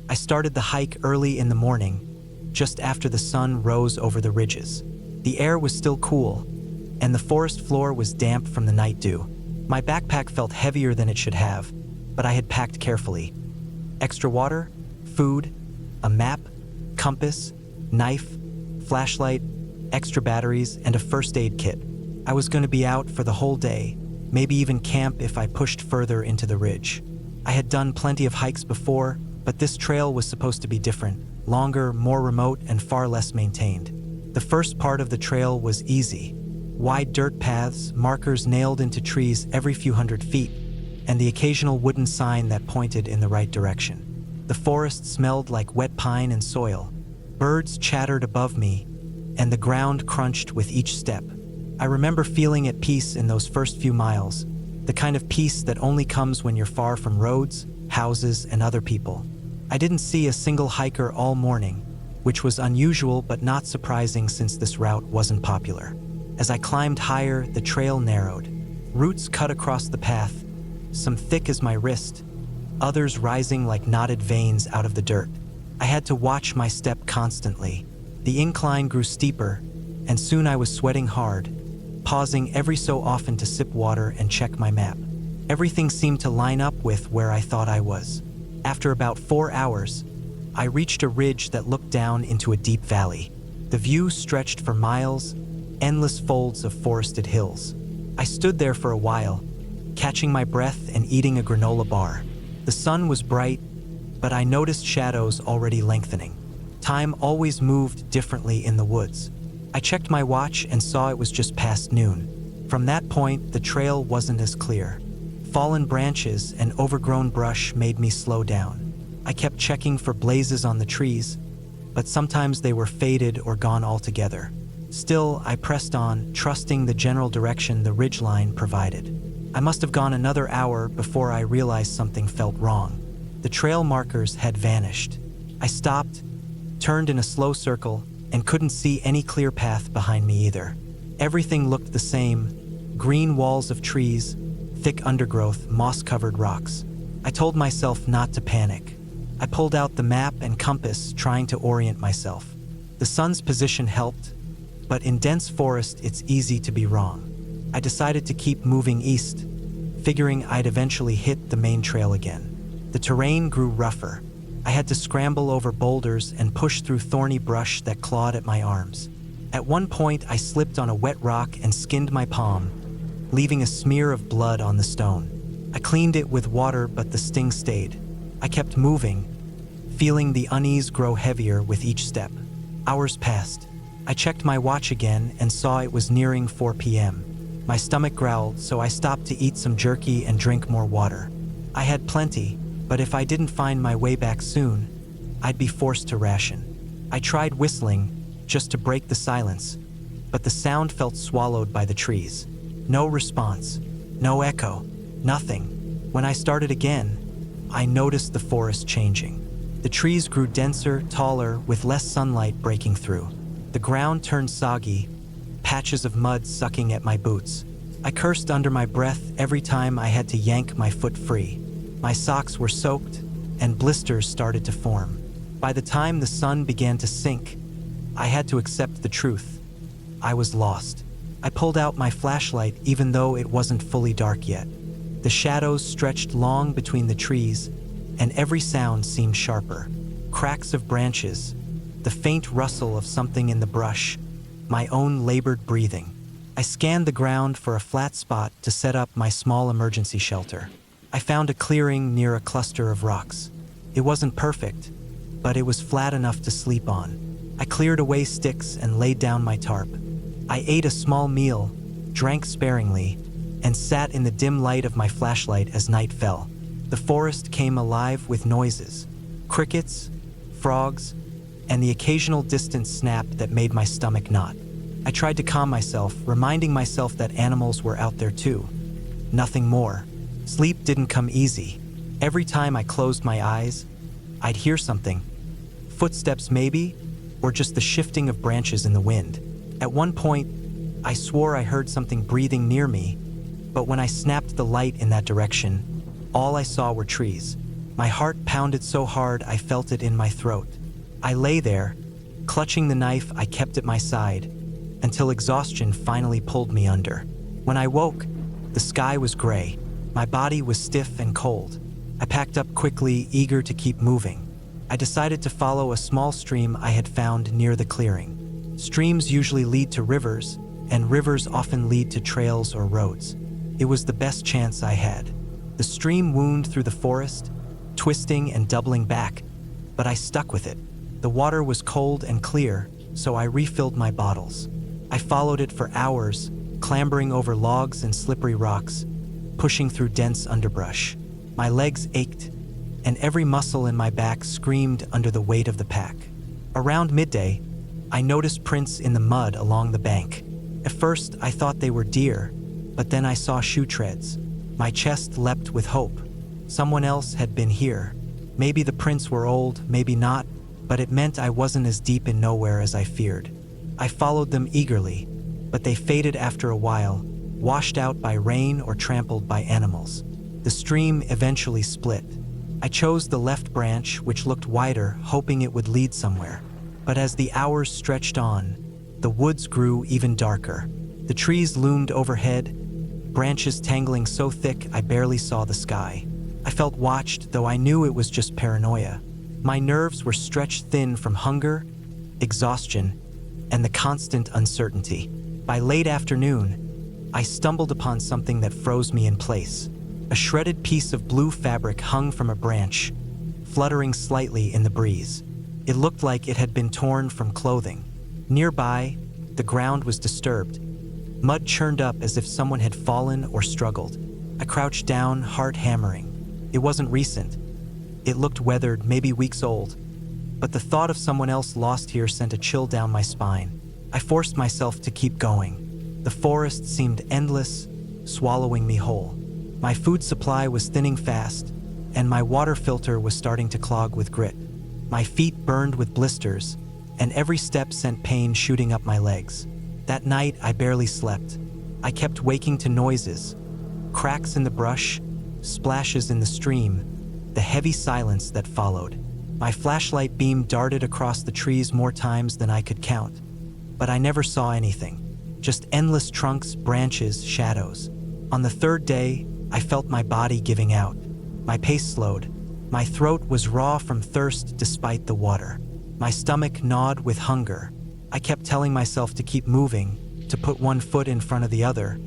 I started the hike early in the morning, just after the sun rose over the ridges. The air was still cool, and the forest floor was damp from the night dew. My backpack felt heavier than it should have, but I had packed carefully. Extra water, food, a map, compass, knife, flashlight, extra batteries, and a first aid kit. I was going to be out for the whole day, maybe even camp if I pushed further into the ridge. I had done plenty of hikes before, but this trail was supposed to be different, longer, more remote, and far less maintained. The first part of the trail was easy. Wide dirt paths, markers nailed into trees every few hundred feet, and the occasional wooden sign that pointed in the right direction. The forest smelled like wet pine and soil. Birds chattered above me, and the ground crunched with each step. I remember feeling at peace in those first few miles, the kind of peace that only comes when you're far from roads, houses, and other people. I didn't see a single hiker all morning, which was unusual but not surprising since this route wasn't popular. As I climbed higher, the trail narrowed. Roots cut across the path, some thick as my wrist, others rising like knotted veins out of the dirt. I had to watch my step constantly. The incline grew steeper, and soon I was sweating hard, pausing every so often to sip water and check my map. Everything seemed to line up with where I thought I was. After about 4 hours, I reached a ridge that looked down into a deep valley. The view stretched for miles, endless folds of forested hills. I stood there for a while, catching my breath and eating a granola bar. The sun was bright, but I noticed shadows already lengthening. Time always moved differently in the woods. I checked my watch and saw it was just past noon. From that point, the trail wasn't as clear. Fallen branches and overgrown brush made me slow down. I kept checking for blazes on the trees, but sometimes they were faded or gone altogether. Still, I pressed on, trusting the general direction the ridgeline provided. I must have gone another hour before I realized something felt wrong. The trail markers had vanished. I stopped, turned in a slow circle, and couldn't see any clear path behind me either. Everything looked the same: green walls of trees, thick undergrowth, moss-covered rocks. I told myself not to panic. I pulled out the map and compass, trying to orient myself. The sun's position helped, but in dense forest, it's easy to be wrong. I decided to keep moving east, figuring I'd eventually hit the main trail again. The terrain grew rougher. I had to scramble over boulders and push through thorny brush that clawed at my arms. At one point, I slipped on a wet rock and skinned my palm, leaving a smear of blood on the stone. I cleaned it with water, but the sting stayed. I kept moving, feeling the unease grow heavier with each step. Hours passed. I checked my watch again and saw it was nearing 4 p.m. My stomach growled, so I stopped to eat some jerky and drink more water. I had plenty, but if I didn't find my way back soon, I'd be forced to ration. I tried whistling, just to break the silence, but the sound felt swallowed by the trees. No response, no echo, nothing. When I started again, I noticed the forest changing. The trees grew denser, taller, with less sunlight breaking through. The ground turned soggy, patches of mud sucking at my boots. I cursed under my breath every time I had to yank my foot free. My socks were soaked, and blisters started to form. By the time the sun began to sink, I had to accept the truth. I was lost. I pulled out my flashlight even though it wasn't fully dark yet. The shadows stretched long between the trees, and every sound seemed sharper. Cracks of branches, the faint rustle of something in the brush, my own labored breathing. I scanned the ground for a flat spot to set up my small emergency shelter. I found a clearing near a cluster of rocks. It wasn't perfect, but it was flat enough to sleep on. I cleared away sticks and laid down my tarp. I ate a small meal, drank sparingly, and sat in the dim light of my flashlight as night fell. The forest came alive with noises: crickets, frogs, and the occasional distant snap that made my stomach knot. I tried to calm myself, reminding myself that animals were out there too. Nothing more. Sleep didn't come easy. Every time I closed my eyes, I'd hear something. Footsteps maybe, or just the shifting of branches in the wind. At one point, I swore I heard something breathing near me, but when I snapped the light in that direction, all I saw were trees. My heart pounded so hard I felt it in my throat. I lay there, clutching the knife I kept at my side, until exhaustion finally pulled me under. When I woke, the sky was gray. My body was stiff and cold. I packed up quickly, eager to keep moving. I decided to follow a small stream I had found near the clearing. Streams usually lead to rivers, and rivers often lead to trails or roads. It was the best chance I had. The stream wound through the forest, twisting and doubling back, but I stuck with it. The water was cold and clear, so I refilled my bottles. I followed it for hours, clambering over logs and slippery rocks, pushing through dense underbrush. My legs ached, and every muscle in my back screamed under the weight of the pack. Around midday, I noticed prints in the mud along the bank. At first, I thought they were deer, but then I saw shoe treads. My chest leapt with hope. Someone else had been here. Maybe the prints were old, maybe not, but it meant I wasn't as deep in nowhere as I feared. I followed them eagerly, but they faded after a while, washed out by rain or trampled by animals. The stream eventually split. I chose the left branch, which looked wider, hoping it would lead somewhere. But as the hours stretched on, the woods grew even darker. The trees loomed overhead, branches tangling so thick I barely saw the sky. I felt watched, though I knew it was just paranoia. My nerves were stretched thin from hunger, exhaustion, and the constant uncertainty. By late afternoon, I stumbled upon something that froze me in place. A shredded piece of blue fabric hung from a branch, fluttering slightly in the breeze. It looked like it had been torn from clothing. Nearby, the ground was disturbed. Mud churned up as if someone had fallen or struggled. I crouched down, heart hammering. It wasn't recent. It looked weathered, maybe weeks old. But the thought of someone else lost here sent a chill down my spine. I forced myself to keep going. The forest seemed endless, swallowing me whole. My food supply was thinning fast, and my water filter was starting to clog with grit. My feet burned with blisters, and every step sent pain shooting up my legs. That night, I barely slept. I kept waking to noises, cracks in the brush, splashes in the stream, the heavy silence that followed. My flashlight beam darted across the trees more times than I could count, but I never saw anything. Just endless trunks, branches, shadows. On the third day, I felt my body giving out. My pace slowed. My throat was raw from thirst despite the water. My stomach gnawed with hunger. I kept telling myself to keep moving, to put one foot in front of the other,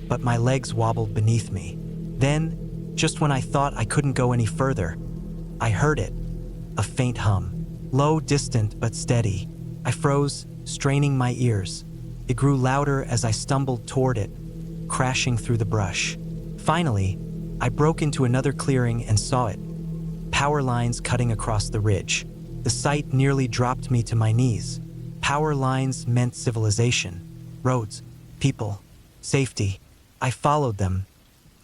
but my legs wobbled beneath me. Then, just when I thought I couldn't go any further, I heard it. A faint hum. Low, distant, but steady. I froze, straining my ears. It grew louder as I stumbled toward it, crashing through the brush. Finally, I broke into another clearing and saw it. Power lines cutting across the ridge. The sight nearly dropped me to my knees. Power lines meant civilization. Roads, people, safety. I followed them,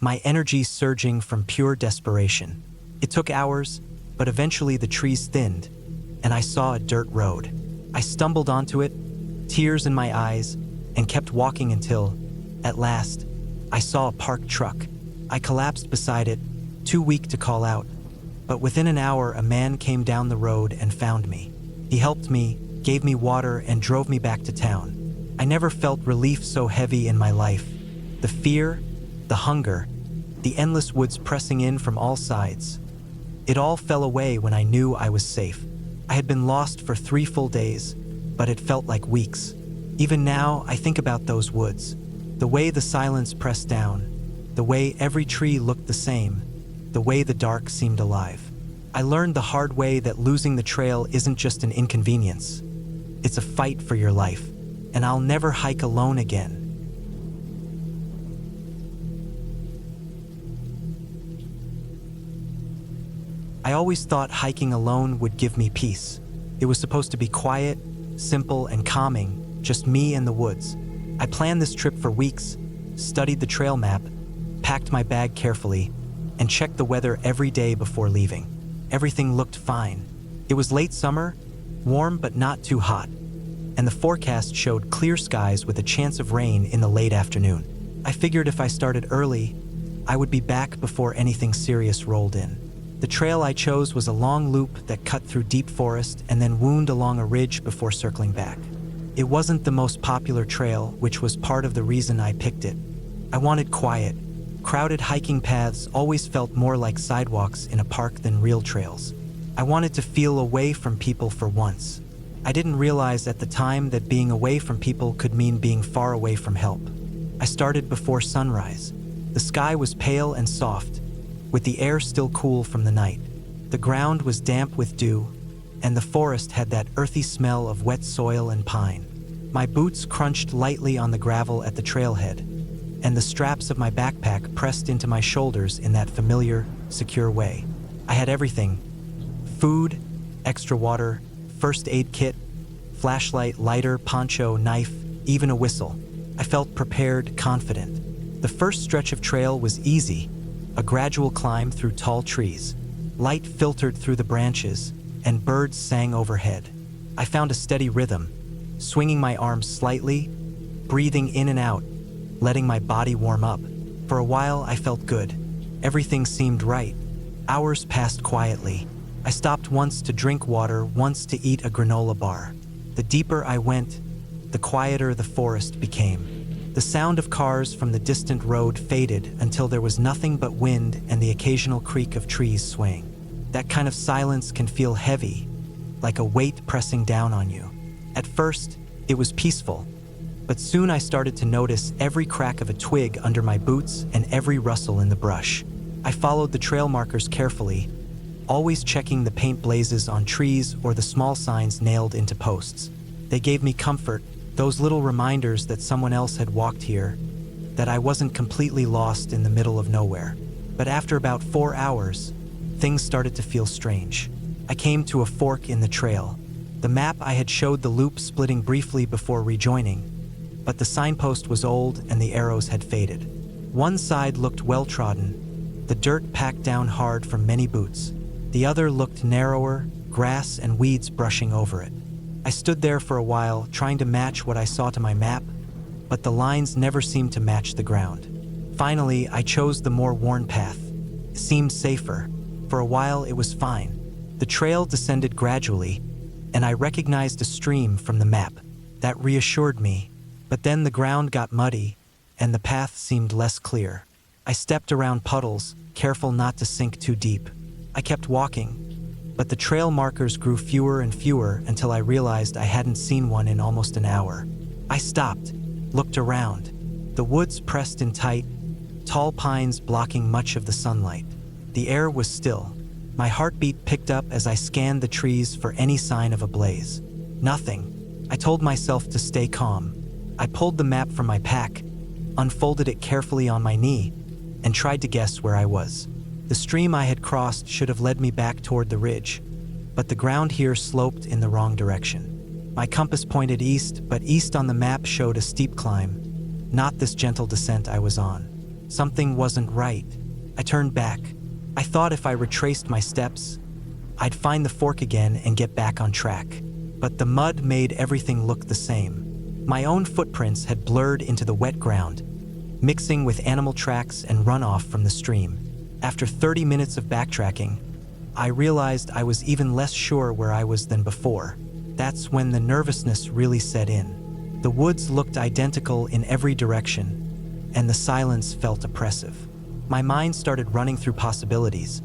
my energy surging from pure desperation. It took hours, but eventually the trees thinned, and I saw a dirt road. I stumbled onto it, tears in my eyes, and kept walking until, at last, I saw a parked truck. I collapsed beside it, too weak to call out. But within an hour, a man came down the road and found me. He helped me, gave me water, and drove me back to town. I never felt relief so heavy in my life. The fear, the hunger, the endless woods pressing in from all sides. It all fell away when I knew I was safe. I had been lost for 3 full days, but it felt like weeks. Even now, I think about those woods. The way the silence pressed down, the way every tree looked the same, the way the dark seemed alive. I learned the hard way that losing the trail isn't just an inconvenience. It's a fight for your life, and I'll never hike alone again. I always thought hiking alone would give me peace. It was supposed to be quiet, simple, and calming, just me and the woods. I planned this trip for weeks, studied the trail map, packed my bag carefully, and checked the weather every day before leaving. Everything looked fine. It was late summer, warm but not too hot, and the forecast showed clear skies with a chance of rain in the late afternoon. I figured if I started early, I would be back before anything serious rolled in. The trail I chose was a long loop that cut through deep forest and then wound along a ridge before circling back. It wasn't the most popular trail, which was part of the reason I picked it. I wanted quiet. Crowded hiking paths always felt more like sidewalks in a park than real trails. I wanted to feel away from people for once. I didn't realize at the time that being away from people could mean being far away from help. I started before sunrise. The sky was pale and soft, with the air still cool from the night. The ground was damp with dew, and the forest had that earthy smell of wet soil and pine. My boots crunched lightly on the gravel at the trailhead, and the straps of my backpack pressed into my shoulders in that familiar, secure way. I had everything: food, extra water, first aid kit, flashlight, lighter, poncho, knife, even a whistle. I felt prepared, confident. The first stretch of trail was easy, a gradual climb through tall trees. Light filtered through the branches, and birds sang overhead. I found a steady rhythm, swinging my arms slightly, breathing in and out, letting my body warm up. For a while, I felt good. Everything seemed right. Hours passed quietly. I stopped once to drink water, once to eat a granola bar. The deeper I went, the quieter the forest became. The sound of cars from the distant road faded until there was nothing but wind and the occasional creak of trees swaying. That kind of silence can feel heavy, like a weight pressing down on you. At first, it was peaceful, but soon I started to notice every crack of a twig under my boots and every rustle in the brush. I followed the trail markers carefully, always checking the paint blazes on trees or the small signs nailed into posts. They gave me comfort, those little reminders that someone else had walked here, that I wasn't completely lost in the middle of nowhere. But after about 4 hours, things started to feel strange. I came to a fork in the trail. The map I had showed the loop splitting briefly before rejoining, but the signpost was old and the arrows had faded. One side looked well-trodden, the dirt packed down hard from many boots. The other looked narrower, grass and weeds brushing over it. I stood there for a while, trying to match what I saw to my map, but the lines never seemed to match the ground. Finally, I chose the more worn path. It seemed safer. For a while, it was fine. The trail descended gradually, and I recognized a stream from the map. That reassured me. But then the ground got muddy, and the path seemed less clear. I stepped around puddles, careful not to sink too deep. I kept walking, but the trail markers grew fewer and fewer until I realized I hadn't seen one in almost an hour. I stopped, looked around. The woods pressed in tight, tall pines blocking much of the sunlight. The air was still. My heartbeat picked up as I scanned the trees for any sign of a blaze. Nothing. I told myself to stay calm. I pulled the map from my pack, unfolded it carefully on my knee, and tried to guess where I was. The stream I had crossed should have led me back toward the ridge, but the ground here sloped in the wrong direction. My compass pointed east, but east on the map showed a steep climb, not this gentle descent I was on. Something wasn't right. I turned back. I thought if I retraced my steps, I'd find the fork again and get back on track. But the mud made everything look the same. My own footprints had blurred into the wet ground, mixing with animal tracks and runoff from the stream. After 30 minutes of backtracking, I realized I was even less sure where I was than before. That's when the nervousness really set in. The woods looked identical in every direction, and the silence felt oppressive. My mind started running through possibilities.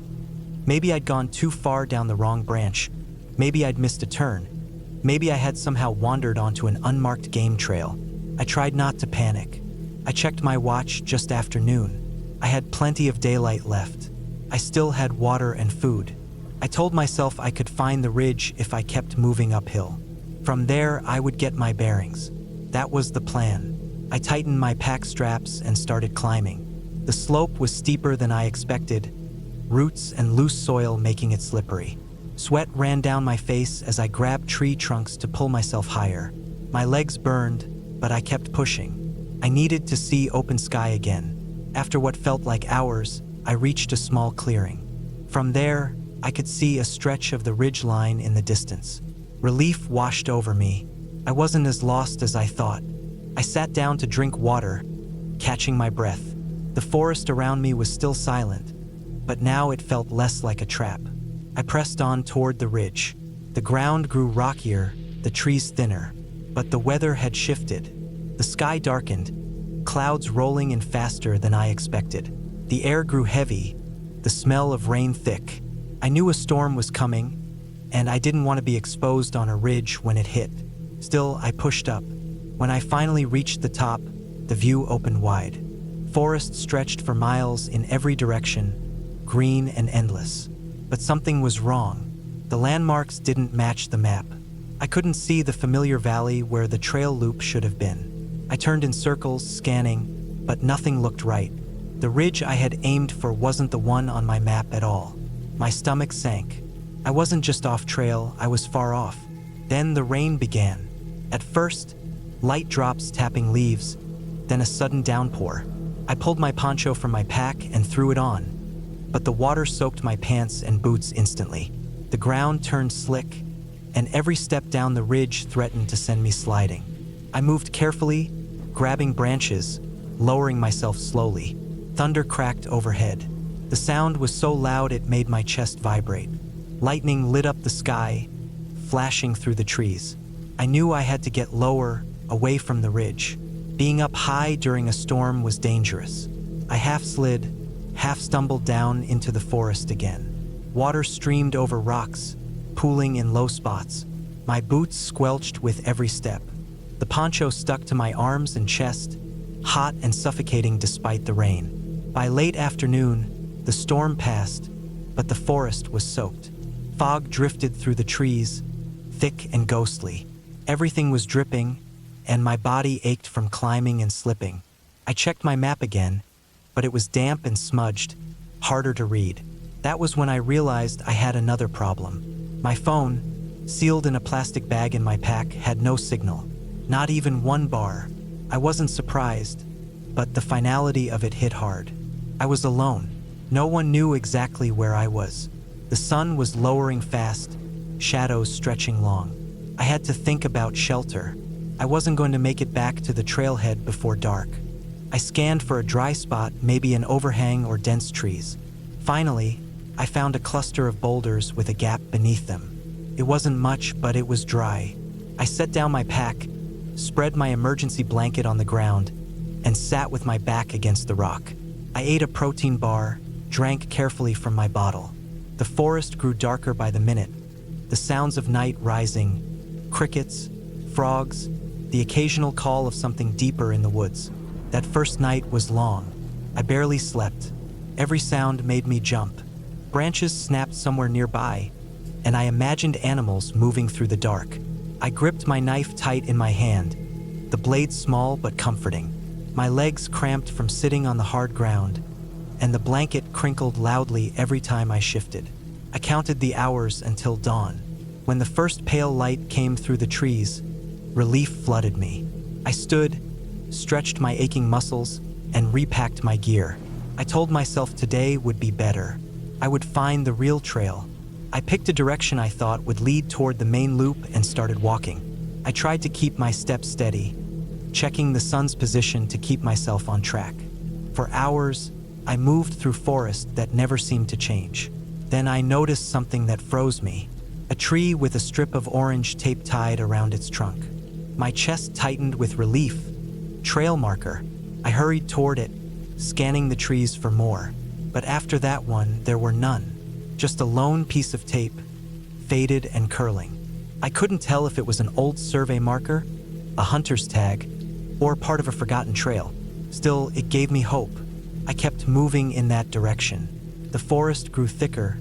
Maybe I'd gone too far down the wrong branch. Maybe I'd missed a turn. Maybe I had somehow wandered onto an unmarked game trail. I tried not to panic. I checked my watch just after noon. I had plenty of daylight left. I still had water and food. I told myself I could find the ridge if I kept moving uphill. From there, I would get my bearings. That was the plan. I tightened my pack straps and started climbing. The slope was steeper than I expected, roots and loose soil making it slippery. Sweat ran down my face as I grabbed tree trunks to pull myself higher. My legs burned, but I kept pushing. I needed to see open sky again. After what felt like hours, I reached a small clearing. From there, I could see a stretch of the ridge line in the distance. Relief washed over me. I wasn't as lost as I thought. I sat down to drink water, catching my breath. The forest around me was still silent, but now it felt less like a trap. I pressed on toward the ridge. The ground grew rockier, the trees thinner, but the weather had shifted. The sky darkened, clouds rolling in faster than I expected. The air grew heavy, the smell of rain thick. I knew a storm was coming, and I didn't want to be exposed on a ridge when it hit. Still, I pushed up. When I finally reached the top, the view opened wide. Forest stretched for miles in every direction, green and endless. But something was wrong. The landmarks didn't match the map. I couldn't see the familiar valley where the trail loop should have been. I turned in circles, scanning, but nothing looked right. The ridge I had aimed for wasn't the one on my map at all. My stomach sank. I wasn't just off trail, I was far off. Then the rain began. At first, light drops tapping leaves, then a sudden downpour. I pulled my poncho from my pack and threw it on, but the water soaked my pants and boots instantly. The ground turned slick, and every step down the ridge threatened to send me sliding. I moved carefully, grabbing branches, lowering myself slowly. Thunder cracked overhead. The sound was so loud it made my chest vibrate. Lightning lit up the sky, flashing through the trees. I knew I had to get lower, away from the ridge. Being up high during a storm was dangerous. I half slid, half stumbled down into the forest again. Water streamed over rocks, pooling in low spots. My boots squelched with every step. The poncho stuck to my arms and chest, hot and suffocating despite the rain. By late afternoon, the storm passed, but the forest was soaked. Fog drifted through the trees, thick and ghostly. Everything was dripping, and my body ached from climbing and slipping. I checked my map again, but it was damp and smudged, harder to read. That was when I realized I had another problem. My phone, sealed in a plastic bag in my pack, had no signal. Not even one bar. I wasn't surprised, but the finality of it hit hard. I was alone. No one knew exactly where I was. The sun was lowering fast, shadows stretching long. I had to think about shelter. I wasn't going to make it back to the trailhead before dark. I scanned for a dry spot, maybe an overhang or dense trees. Finally, I found a cluster of boulders with a gap beneath them. It wasn't much, but it was dry. I set down my pack, spread my emergency blanket on the ground, and sat with my back against the rock. I ate a protein bar, drank carefully from my bottle. The forest grew darker by the minute, the sounds of night rising, crickets, frogs, the occasional call of something deeper in the woods. That first night was long. I barely slept. Every sound made me jump. Branches snapped somewhere nearby, and I imagined animals moving through the dark. I gripped my knife tight in my hand, the blade small but comforting. My legs cramped from sitting on the hard ground, and the blanket crinkled loudly every time I shifted. I counted the hours until dawn. When the first pale light came through the trees, relief flooded me. I stood, stretched my aching muscles, and repacked my gear. I told myself today would be better. I would find the real trail. I picked a direction I thought would lead toward the main loop and started walking. I tried to keep my steps steady, checking the sun's position to keep myself on track. For hours, I moved through forest that never seemed to change. Then I noticed something that froze me. A tree with a strip of orange tape tied around its trunk. My chest tightened with relief. Trail marker. I hurried toward it, scanning the trees for more. But after that one, there were none. Just a lone piece of tape, faded and curling. I couldn't tell if it was an old survey marker, a hunter's tag, or part of a forgotten trail. Still, it gave me hope. I kept moving in that direction. The forest grew thicker,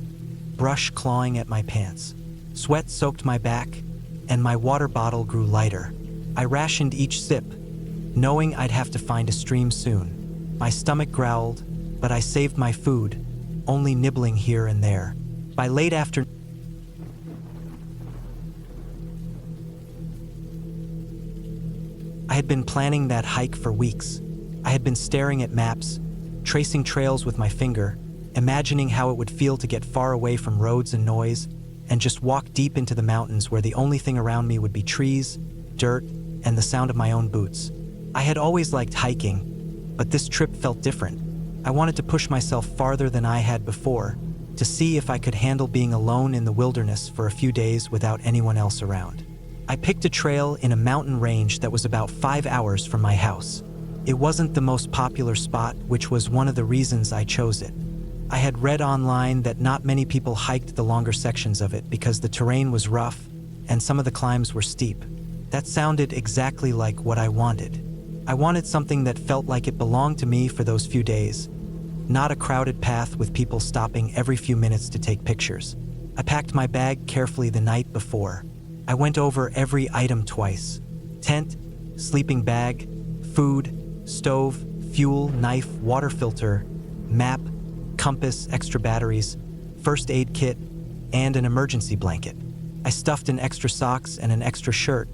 brush clawing at my pants. Sweat soaked my back, and my water bottle grew lighter. I rationed each sip, knowing I'd have to find a stream soon. My stomach growled, but I saved my food, only nibbling here and there. By late afternoon, I had been planning that hike for weeks. I had been staring at maps, tracing trails with my finger, imagining how it would feel to get far away from roads and noise, and just walk deep into the mountains where the only thing around me would be trees, dirt, and the sound of my own boots. I had always liked hiking, but this trip felt different. I wanted to push myself farther than I had before, to see if I could handle being alone in the wilderness for a few days without anyone else around. I picked a trail in a mountain range that was about 5 hours from my house. It wasn't the most popular spot, which was one of the reasons I chose it. I had read online that not many people hiked the longer sections of it because the terrain was rough and some of the climbs were steep. That sounded exactly like what I wanted. I wanted something that felt like it belonged to me for those few days, not a crowded path with people stopping every few minutes to take pictures. I packed my bag carefully the night before. I went over every item twice: tent, sleeping bag, food, stove, fuel, knife, water filter, map, compass, extra batteries, first aid kit, and an emergency blanket. I stuffed in extra socks and an extra shirt,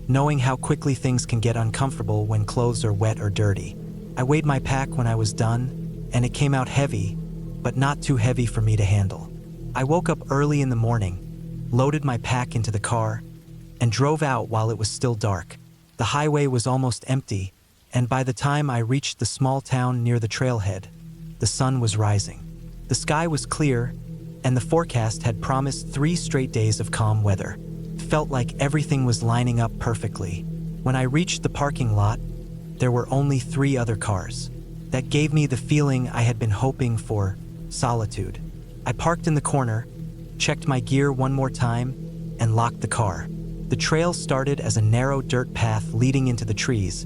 knowing how quickly things can get uncomfortable when clothes are wet or dirty. I weighed my pack when I was done, and it came out heavy, but not too heavy for me to handle. I woke up early in the morning, loaded my pack into the car, and drove out while it was still dark. The highway was almost empty, and by the time I reached the small town near the trailhead, the sun was rising. The sky was clear, and the forecast had promised 3 straight days of calm weather. It felt like everything was lining up perfectly. When I reached the parking lot, there were only 3 other cars. That gave me the feeling I had been hoping for: solitude. I parked in the corner, checked my gear one more time, and locked the car. The trail started as a narrow dirt path leading into the trees,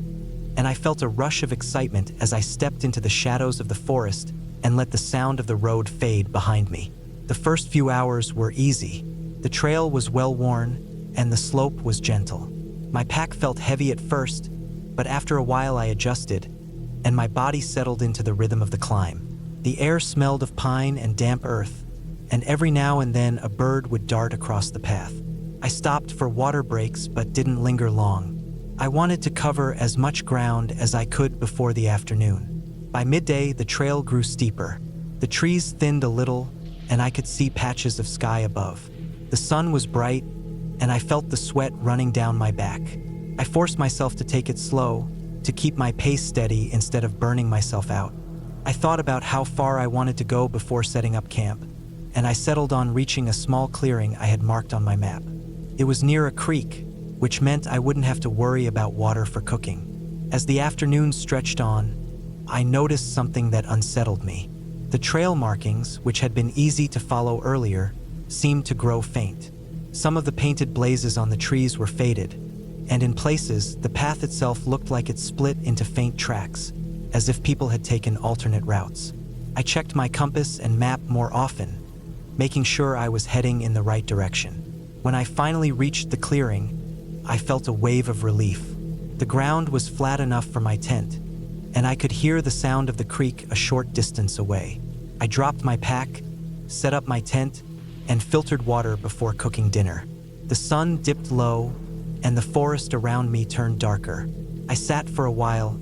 and I felt a rush of excitement as I stepped into the shadows of the forest and let the sound of the road fade behind me. The first few hours were easy. The trail was well-worn, and the slope was gentle. My pack felt heavy at first, but after a while I adjusted, and my body settled into the rhythm of the climb. The air smelled of pine and damp earth, and every now and then a bird would dart across the path. I stopped for water breaks but didn't linger long. I wanted to cover as much ground as I could before the afternoon. By midday, the trail grew steeper. The trees thinned a little, and I could see patches of sky above. The sun was bright, and I felt the sweat running down my back. I forced myself to take it slow, to keep my pace steady instead of burning myself out. I thought about how far I wanted to go before setting up camp, and I settled on reaching a small clearing I had marked on my map. It was near a creek, which meant I wouldn't have to worry about water for cooking. As the afternoon stretched on, I noticed something that unsettled me. The trail markings, which had been easy to follow earlier, seemed to grow faint. Some of the painted blazes on the trees were faded, and in places, the path itself looked like it split into faint tracks, as if people had taken alternate routes. I checked my compass and map more often, making sure I was heading in the right direction. When I finally reached the clearing, I felt a wave of relief. The ground was flat enough for my tent, and I could hear the sound of the creek a short distance away. I dropped my pack, set up my tent, and filtered water before cooking dinner. The sun dipped low, and the forest around me turned darker. I sat for a while,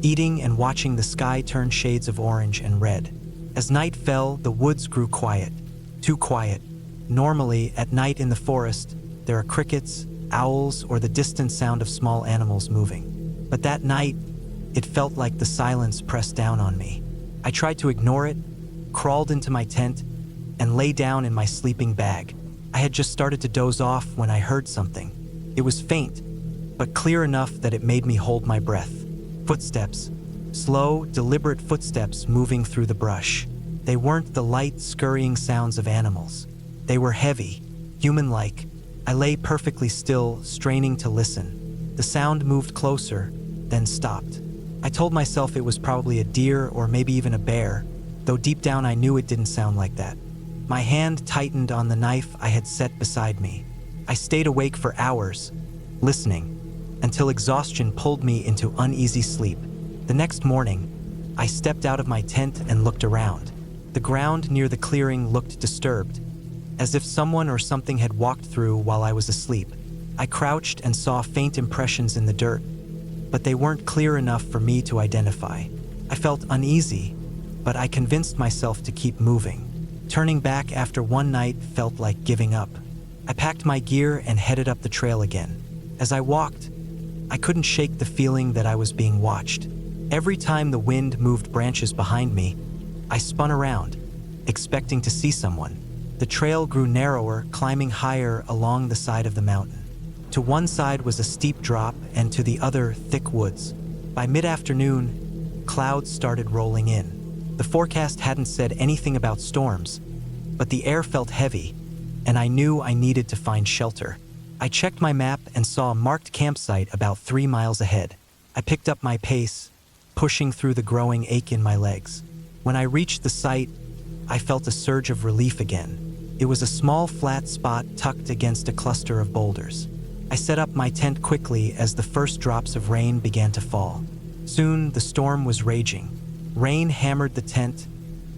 eating and watching the sky turn shades of orange and red. As night fell, the woods grew quiet. Too quiet. Normally, at night in the forest, there are crickets, owls, or the distant sound of small animals moving. But that night, it felt like the silence pressed down on me. I tried to ignore it, crawled into my tent, and lay down in my sleeping bag. I had just started to doze off when I heard something. It was faint, but clear enough that it made me hold my breath. Footsteps. Slow, deliberate footsteps moving through the brush. They weren't the light, scurrying sounds of animals. They were heavy, human-like. I lay perfectly still, straining to listen. The sound moved closer, then stopped. I told myself it was probably a deer or maybe even a bear, though deep down I knew it didn't sound like that. My hand tightened on the knife I had set beside me. I stayed awake for hours, listening, until exhaustion pulled me into uneasy sleep. The next morning, I stepped out of my tent and looked around. The ground near the clearing looked disturbed, as if someone or something had walked through while I was asleep. I crouched and saw faint impressions in the dirt, but they weren't clear enough for me to identify. I felt uneasy, but I convinced myself to keep moving. Turning back after one night felt like giving up. I packed my gear and headed up the trail again. As I walked, I couldn't shake the feeling that I was being watched. Every time the wind moved branches behind me, I spun around, expecting to see someone. The trail grew narrower, climbing higher along the side of the mountain. To one side was a steep drop, and to the other, thick woods. By mid-afternoon, clouds started rolling in. The forecast hadn't said anything about storms, but the air felt heavy, and I knew I needed to find shelter. I checked my map and saw a marked campsite about 3 miles ahead. I picked up my pace, pushing through the growing ache in my legs. When I reached the site, I felt a surge of relief again. It was a small flat spot tucked against a cluster of boulders. I set up my tent quickly as the first drops of rain began to fall. Soon, the storm was raging. Rain hammered the tent,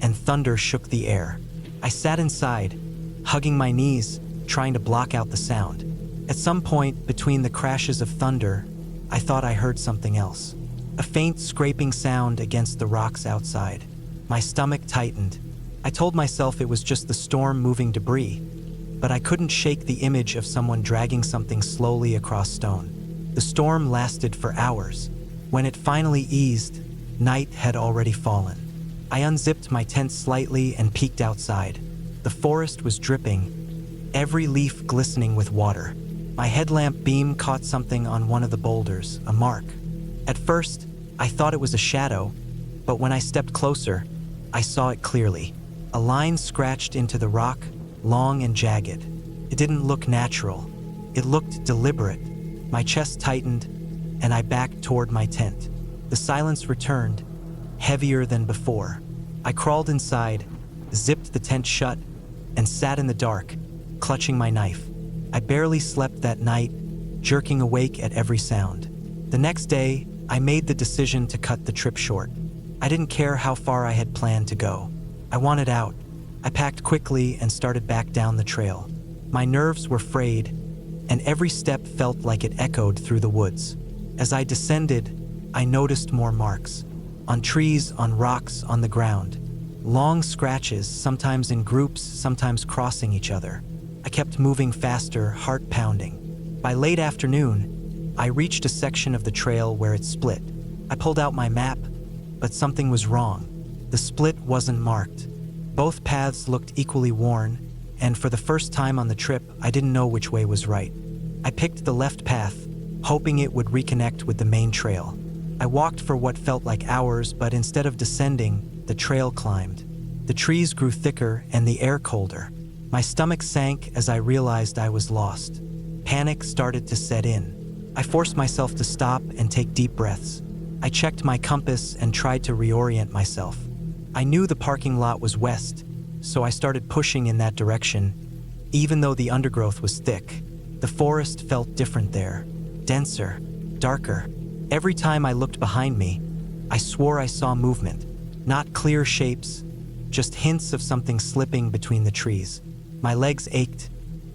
and thunder shook the air. I sat inside, hugging my knees, trying to block out the sound. At some point, between the crashes of thunder, I thought I heard something else. A faint scraping sound against the rocks outside. My stomach tightened. I told myself it was just the storm moving debris, but I couldn't shake the image of someone dragging something slowly across stone. The storm lasted for hours. When it finally eased, night had already fallen. I unzipped my tent slightly and peeked outside. The forest was dripping, every leaf glistening with water. My headlamp beam caught something on one of the boulders, a mark. At first, I thought it was a shadow, but when I stepped closer, I saw it clearly. A line scratched into the rock, long and jagged. It didn't look natural. It looked deliberate. My chest tightened, and I backed toward my tent. The silence returned, heavier than before. I crawled inside, zipped the tent shut, and sat in the dark, clutching my knife. I barely slept that night, jerking awake at every sound. The next day, I made the decision to cut the trip short. I didn't care how far I had planned to go. I wanted out. I packed quickly and started back down the trail. My nerves were frayed, and every step felt like it echoed through the woods. As I descended, I noticed more marks. On trees, on rocks, on the ground. Long scratches, sometimes in groups, sometimes crossing each other. I kept moving faster, heart pounding. By late afternoon, I reached a section of the trail where it split. I pulled out my map, but something was wrong. The split wasn't marked. Both paths looked equally worn, and for the first time on the trip, I didn't know which way was right. I picked the left path, hoping it would reconnect with the main trail. I walked for what felt like hours, but instead of descending, the trail climbed. The trees grew thicker and the air colder. My stomach sank as I realized I was lost. Panic started to set in. I forced myself to stop and take deep breaths. I checked my compass and tried to reorient myself. I knew the parking lot was west, so I started pushing in that direction. Even though the undergrowth was thick, the forest felt different there, denser, darker. Every time I looked behind me, I swore I saw movement, not clear shapes, just hints of something slipping between the trees. My legs ached,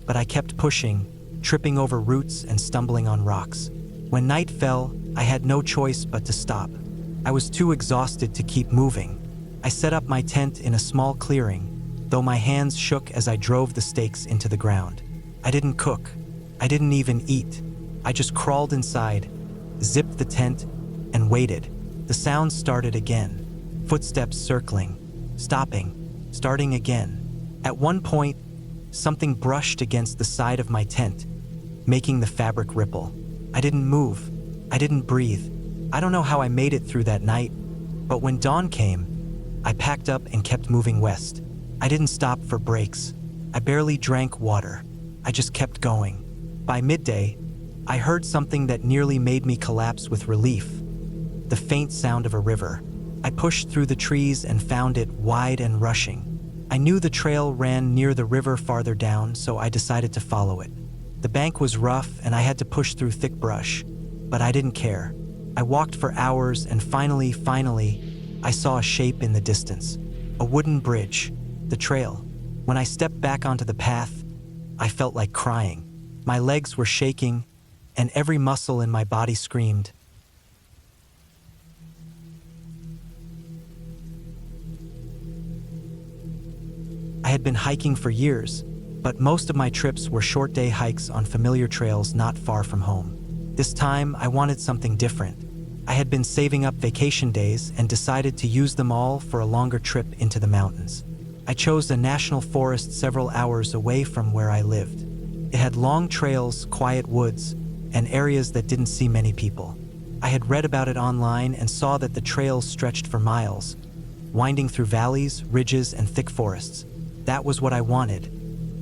but I kept pushing, tripping over roots and stumbling on rocks. When night fell, I had no choice but to stop. I was too exhausted to keep moving. I set up my tent in a small clearing, though my hands shook as I drove the stakes into the ground. I didn't cook. I didn't even eat. I just crawled inside, zipped the tent, and waited. The sounds started again. Footsteps circling, stopping, starting again. At one point, something brushed against the side of my tent, making the fabric ripple. I didn't move. I didn't breathe. I don't know how I made it through that night, but when dawn came, I packed up and kept moving west. I didn't stop for breaks. I barely drank water. I just kept going. By midday, I heard something that nearly made me collapse with relief. The faint sound of a river. I pushed through the trees and found it wide and rushing. I knew the trail ran near the river farther down, so I decided to follow it. The bank was rough and I had to push through thick brush, but I didn't care. I walked for hours and finally, I saw a shape in the distance. A wooden bridge. The trail. When I stepped back onto the path, I felt like crying. My legs were shaking, and every muscle in my body screamed. I had been hiking for years, but most of my trips were short-day hikes on familiar trails not far from home. This time, I wanted something different. I had been saving up vacation days and decided to use them all for a longer trip into the mountains. I chose a national forest several hours away from where I lived. It had long trails, quiet woods, and areas that didn't see many people. I had read about it online and saw that the trails stretched for miles, winding through valleys, ridges, and thick forests. That was what I wanted,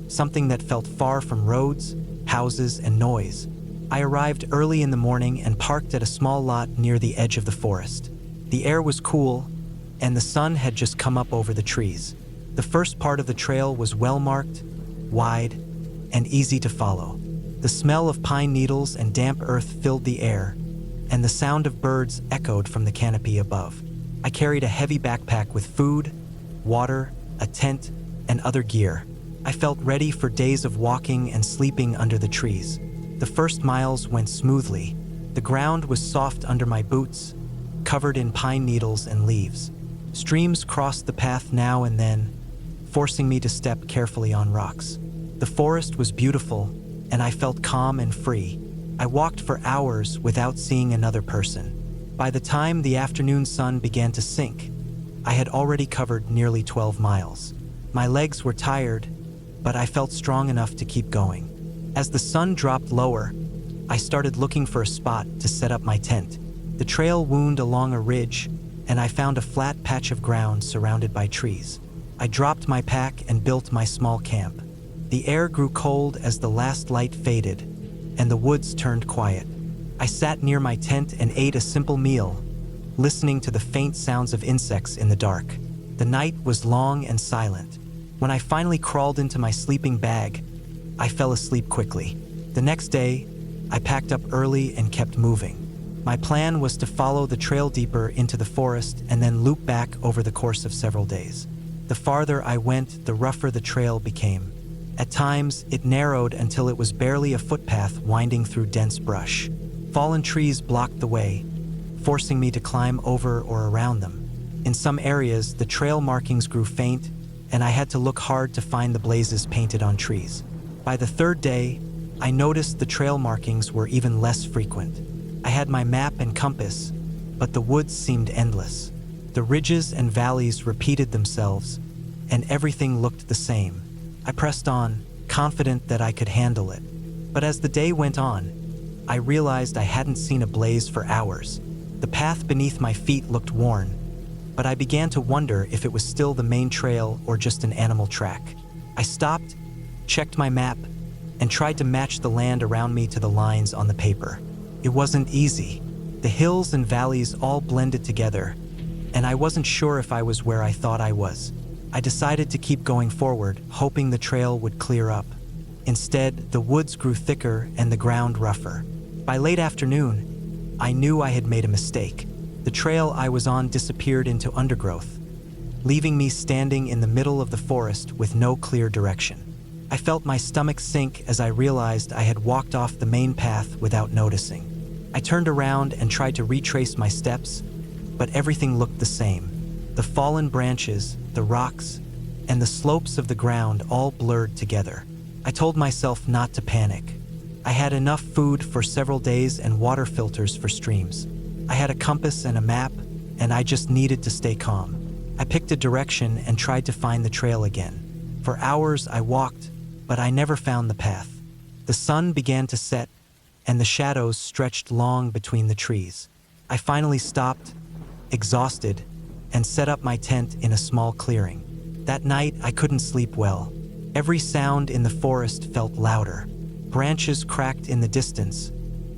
something that felt far from roads, houses, and noise. I arrived early in the morning and parked at a small lot near the edge of the forest. The air was cool, and the sun had just come up over the trees. The first part of the trail was well-marked, wide, and easy to follow. The smell of pine needles and damp earth filled the air, and the sound of birds echoed from the canopy above. I carried a heavy backpack with food, water, a tent, and other gear. I felt ready for days of walking and sleeping under the trees. The first miles went smoothly. The ground was soft under my boots, covered in pine needles and leaves. Streams crossed the path now and then, forcing me to step carefully on rocks. The forest was beautiful, and I felt calm and free. I walked for hours without seeing another person. By the time the afternoon sun began to sink, I had already covered nearly 12 miles. My legs were tired, but I felt strong enough to keep going. As the sun dropped lower, I started looking for a spot to set up my tent. The trail wound along a ridge, and I found a flat patch of ground surrounded by trees. I dropped my pack and built my small camp. The air grew cold as the last light faded, and the woods turned quiet. I sat near my tent and ate a simple meal, listening to the faint sounds of insects in the dark. The night was long and silent. When I finally crawled into my sleeping bag, I fell asleep quickly. The next day, I packed up early and kept moving. My plan was to follow the trail deeper into the forest and then loop back over the course of several days. The farther I went, the rougher the trail became. At times, it narrowed until it was barely a footpath winding through dense brush. Fallen trees blocked the way, forcing me to climb over or around them. In some areas, the trail markings grew faint, and I had to look hard to find the blazes painted on trees. By the third day, I noticed the trail markings were even less frequent. I had my map and compass, but the woods seemed endless. The ridges and valleys repeated themselves, and everything looked the same. I pressed on, confident that I could handle it. But as the day went on, I realized I hadn't seen a blaze for hours. The path beneath my feet looked worn, but I began to wonder if it was still the main trail or just an animal track. I stopped, checked my map, and tried to match the land around me to the lines on the paper. It wasn't easy. The hills and valleys all blended together, and I wasn't sure if I was where I thought I was. I decided to keep going forward, hoping the trail would clear up. Instead, the woods grew thicker and the ground rougher. By late afternoon, I knew I had made a mistake. The trail I was on disappeared into undergrowth, leaving me standing in the middle of the forest with no clear direction. I felt my stomach sink as I realized I had walked off the main path without noticing. I turned around and tried to retrace my steps, but everything looked the same. The fallen branches, the rocks, and the slopes of the ground all blurred together. I told myself not to panic. I had enough food for several days and water filters for streams. I had a compass and a map, and I just needed to stay calm. I picked a direction and tried to find the trail again. For hours I walked, but I never found the path. The sun began to set, and the shadows stretched long between the trees. I finally stopped, exhausted, and set up my tent in a small clearing. That night I couldn't sleep well. Every sound in the forest felt louder. Branches cracked in the distance,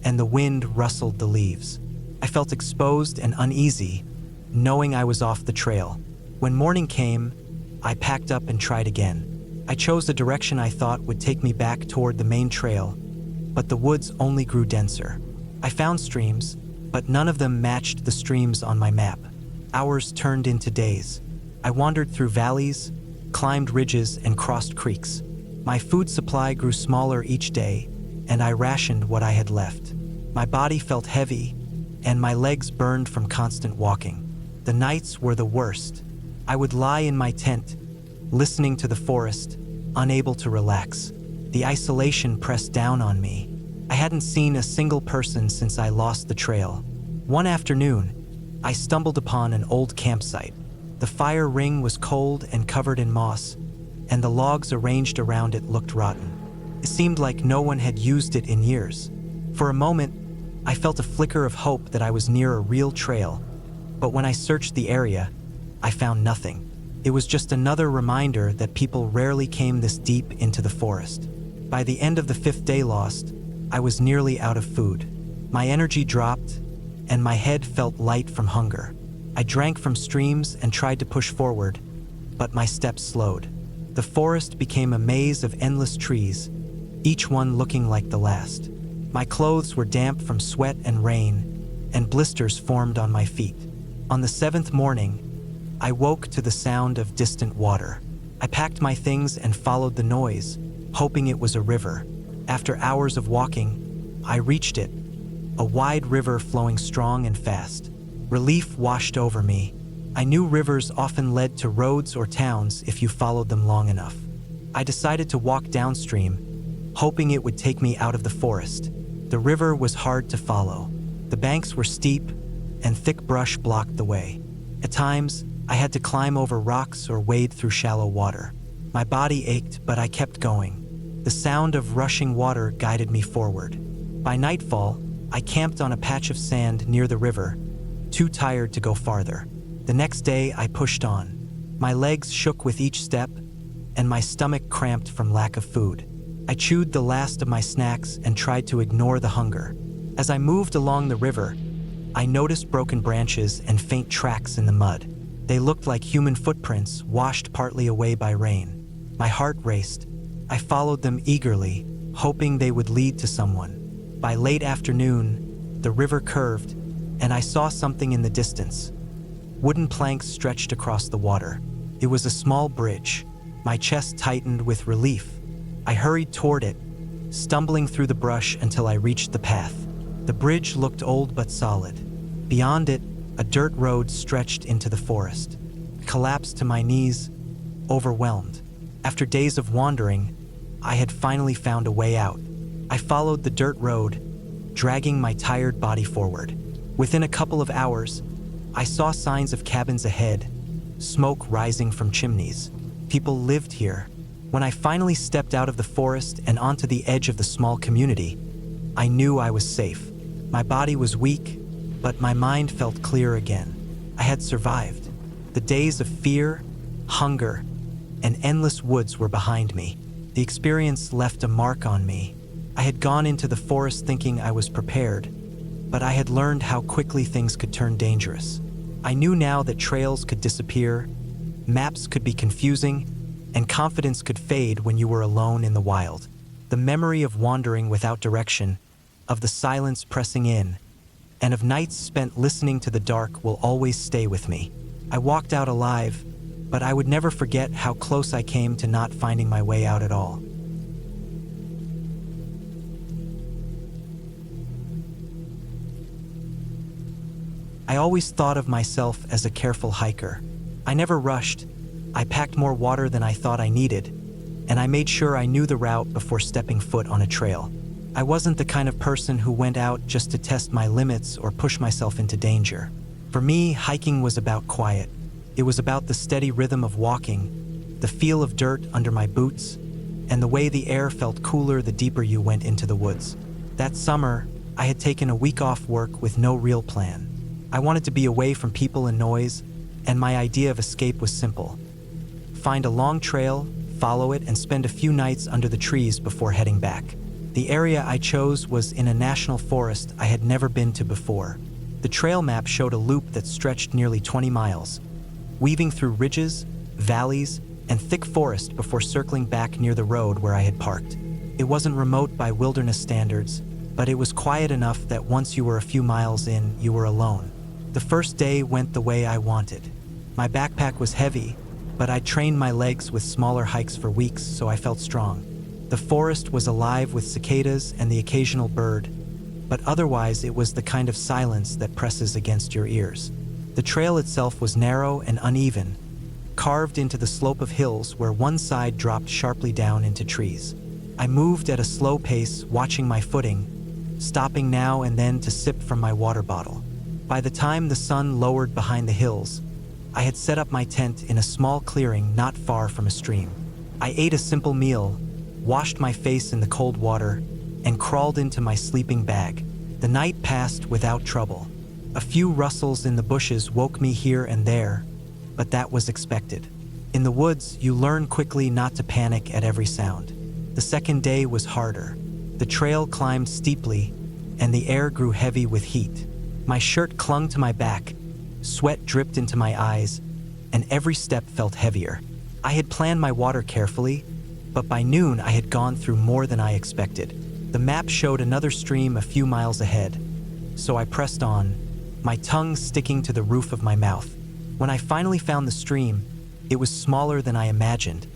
and the wind rustled the leaves. I felt exposed and uneasy, knowing I was off the trail. When morning came, I packed up and tried again. I chose a direction I thought would take me back toward the main trail, but the woods only grew denser. I found streams, but none of them matched the streams on my map. Hours turned into days. I wandered through valleys, climbed ridges, and crossed creeks. My food supply grew smaller each day, and I rationed what I had left. My body felt heavy, and my legs burned from constant walking. The nights were the worst. I would lie in my tent, listening to the forest, unable to relax. The isolation pressed down on me. I hadn't seen a single person since I lost the trail, One afternoon, I stumbled upon an old campsite. The fire ring was cold and covered in moss, and the logs arranged around it looked rotten. It seemed like no one had used it in years. For a moment, I felt a flicker of hope that I was near a real trail, but when I searched the area, I found nothing. It was just another reminder that people rarely came this deep into the forest. By the end of the 5th day lost, I was nearly out of food. My energy dropped, and my head felt light from hunger. I drank from streams and tried to push forward, but my steps slowed. The forest became a maze of endless trees, each one looking like the last. My clothes were damp from sweat and rain, and blisters formed on my feet. On the 7th morning, I woke to the sound of distant water. I packed my things and followed the noise, hoping it was a river. After hours of walking, I reached it, a wide river flowing strong and fast. Relief washed over me. I knew rivers often led to roads or towns if you followed them long enough. I decided to walk downstream, hoping it would take me out of the forest. The river was hard to follow. The banks were steep, and thick brush blocked the way. At times, I had to climb over rocks or wade through shallow water. My body ached, but I kept going. The sound of rushing water guided me forward. By nightfall, I camped on a patch of sand near the river, too tired to go farther. The next day, I pushed on. My legs shook with each step, and my stomach cramped from lack of food. I chewed the last of my snacks and tried to ignore the hunger. As I moved along the river, I noticed broken branches and faint tracks in the mud. They looked like human footprints washed partly away by rain. My heart raced. I followed them eagerly, hoping they would lead to someone. By late afternoon, the river curved, and I saw something in the distance. Wooden planks stretched across the water. It was a small bridge. My chest tightened with relief. I hurried toward it, stumbling through the brush until I reached the path. The bridge looked old but solid. Beyond it, a dirt road stretched into the forest. I collapsed to my knees, overwhelmed. After days of wandering, I had finally found a way out. I followed the dirt road, dragging my tired body forward. Within a couple of hours, I saw signs of cabins ahead, smoke rising from chimneys. People lived here. When I finally stepped out of the forest and onto the edge of the small community, I knew I was safe. My body was weak, but my mind felt clear again. I had survived. The days of fear, hunger, and endless woods were behind me. The experience left a mark on me. I had gone into the forest thinking I was prepared, but I had learned how quickly things could turn dangerous. I knew now that trails could disappear, maps could be confusing, and confidence could fade when you were alone in the wild. The memory of wandering without direction, of the silence pressing in, and of nights spent listening to the dark will always stay with me. I walked out alive, but I would never forget how close I came to not finding my way out at all. I always thought of myself as a careful hiker. I never rushed. I packed more water than I thought I needed, and I made sure I knew the route before stepping foot on a trail. I wasn't the kind of person who went out just to test my limits or push myself into danger. For me, hiking was about quiet. It was about the steady rhythm of walking, the feel of dirt under my boots, and the way the air felt cooler the deeper you went into the woods. That summer, I had taken a week off work with no real plan. I wanted to be away from people and noise, and my idea of escape was simple. Find a long trail, follow it, and spend a few nights under the trees before heading back. The area I chose was in a national forest I had never been to before. The trail map showed a loop that stretched nearly 20 miles, weaving through ridges, valleys, and thick forest before circling back near the road where I had parked. It wasn't remote by wilderness standards, but it was quiet enough that once you were a few miles in, you were alone. The first day went the way I wanted. My backpack was heavy, but I trained my legs with smaller hikes for weeks, so I felt strong. The forest was alive with cicadas and the occasional bird, but otherwise it was the kind of silence that presses against your ears. The trail itself was narrow and uneven, carved into the slope of hills where one side dropped sharply down into trees. I moved at a slow pace, watching my footing, stopping now and then to sip from my water bottle. By the time the sun lowered behind the hills, I had set up my tent in a small clearing not far from a stream. I ate a simple meal, washed my face in the cold water, and crawled into my sleeping bag. The night passed without trouble. A few rustles in the bushes woke me here and there, but that was expected. In the woods, you learn quickly not to panic at every sound. The second day was harder. The trail climbed steeply, and the air grew heavy with heat. My shirt clung to my back, sweat dripped into my eyes, and every step felt heavier. I had planned my water carefully, but by noon I had gone through more than I expected. The map showed another stream a few miles ahead, so I pressed on, my tongue sticking to the roof of my mouth. When I finally found the stream, it was smaller than I imagined,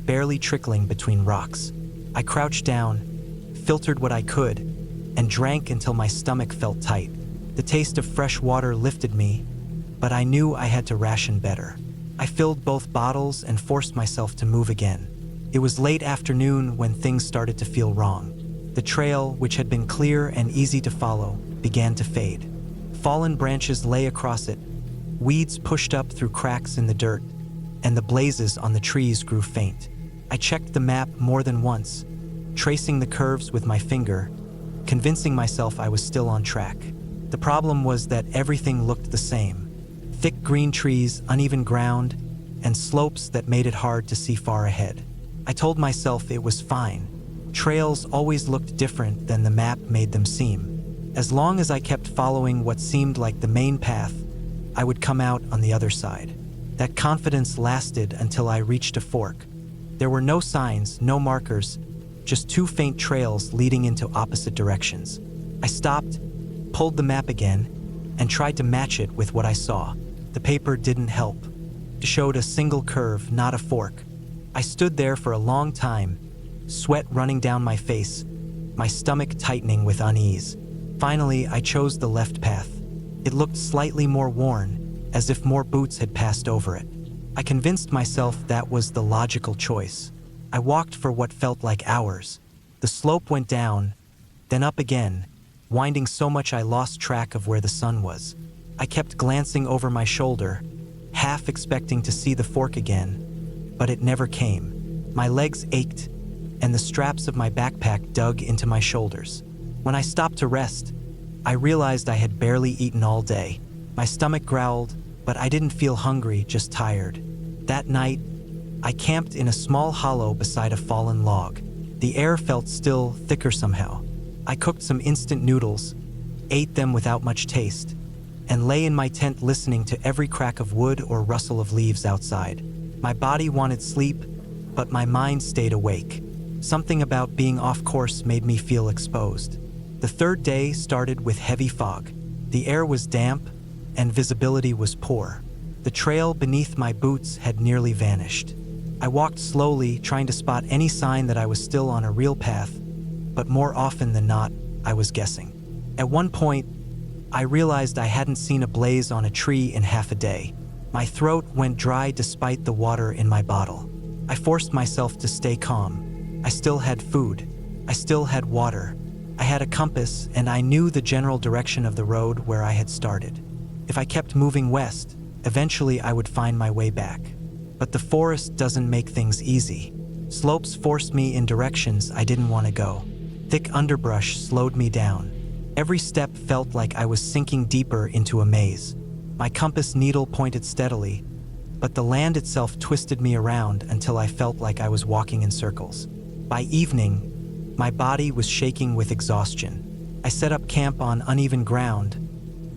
barely trickling between rocks. I crouched down, filtered what I could, and drank until my stomach felt tight. The taste of fresh water lifted me, but I knew I had to ration better. I filled both bottles and forced myself to move again. It was late afternoon when things started to feel wrong. The trail, which had been clear and easy to follow, began to fade. Fallen branches lay across it, weeds pushed up through cracks in the dirt, and the blazes on the trees grew faint. I checked the map more than once, tracing the curves with my finger, convincing myself I was still on track. The problem was that everything looked the same. Thick green trees, uneven ground, and slopes that made it hard to see far ahead. I told myself it was fine. Trails always looked different than the map made them seem. As long as I kept following what seemed like the main path, I would come out on the other side. That confidence lasted until I reached a fork. There were no signs, no markers, just two faint trails leading into opposite directions. I stopped, pulled the map again, and tried to match it with what I saw. The paper didn't help. It showed a single curve, not a fork. I stood there for a long time, sweat running down my face, my stomach tightening with unease. Finally, I chose the left path. It looked slightly more worn, as if more boots had passed over it. I convinced myself that was the logical choice. I walked for what felt like hours. The slope went down, then up again, winding so much I lost track of where the sun was. I kept glancing over my shoulder, half expecting to see the fork again, but it never came. My legs ached, and the straps of my backpack dug into my shoulders. When I stopped to rest, I realized I had barely eaten all day. My stomach growled, but I didn't feel hungry, just tired. That night, I camped in a small hollow beside a fallen log. The air felt still, thicker somehow. I cooked some instant noodles, ate them without much taste, and lay in my tent listening to every crack of wood or rustle of leaves outside. My body wanted sleep, but my mind stayed awake. Something about being off course made me feel exposed. The third day started with heavy fog. The air was damp, and visibility was poor. The trail beneath my boots had nearly vanished. I walked slowly, trying to spot any sign that I was still on a real path, but more often than not, I was guessing. At one point, I realized I hadn't seen a blaze on a tree in half a day. My throat went dry despite the water in my bottle. I forced myself to stay calm. I still had food. I still had water. I had a compass, and I knew the general direction of the road where I had started. If I kept moving west, eventually I would find my way back. But the forest doesn't make things easy. Slopes forced me in directions I didn't want to go. Thick underbrush slowed me down. Every step felt like I was sinking deeper into a maze. My compass needle pointed steadily, but the land itself twisted me around until I felt like I was walking in circles. By evening, my body was shaking with exhaustion. I set up camp on uneven ground,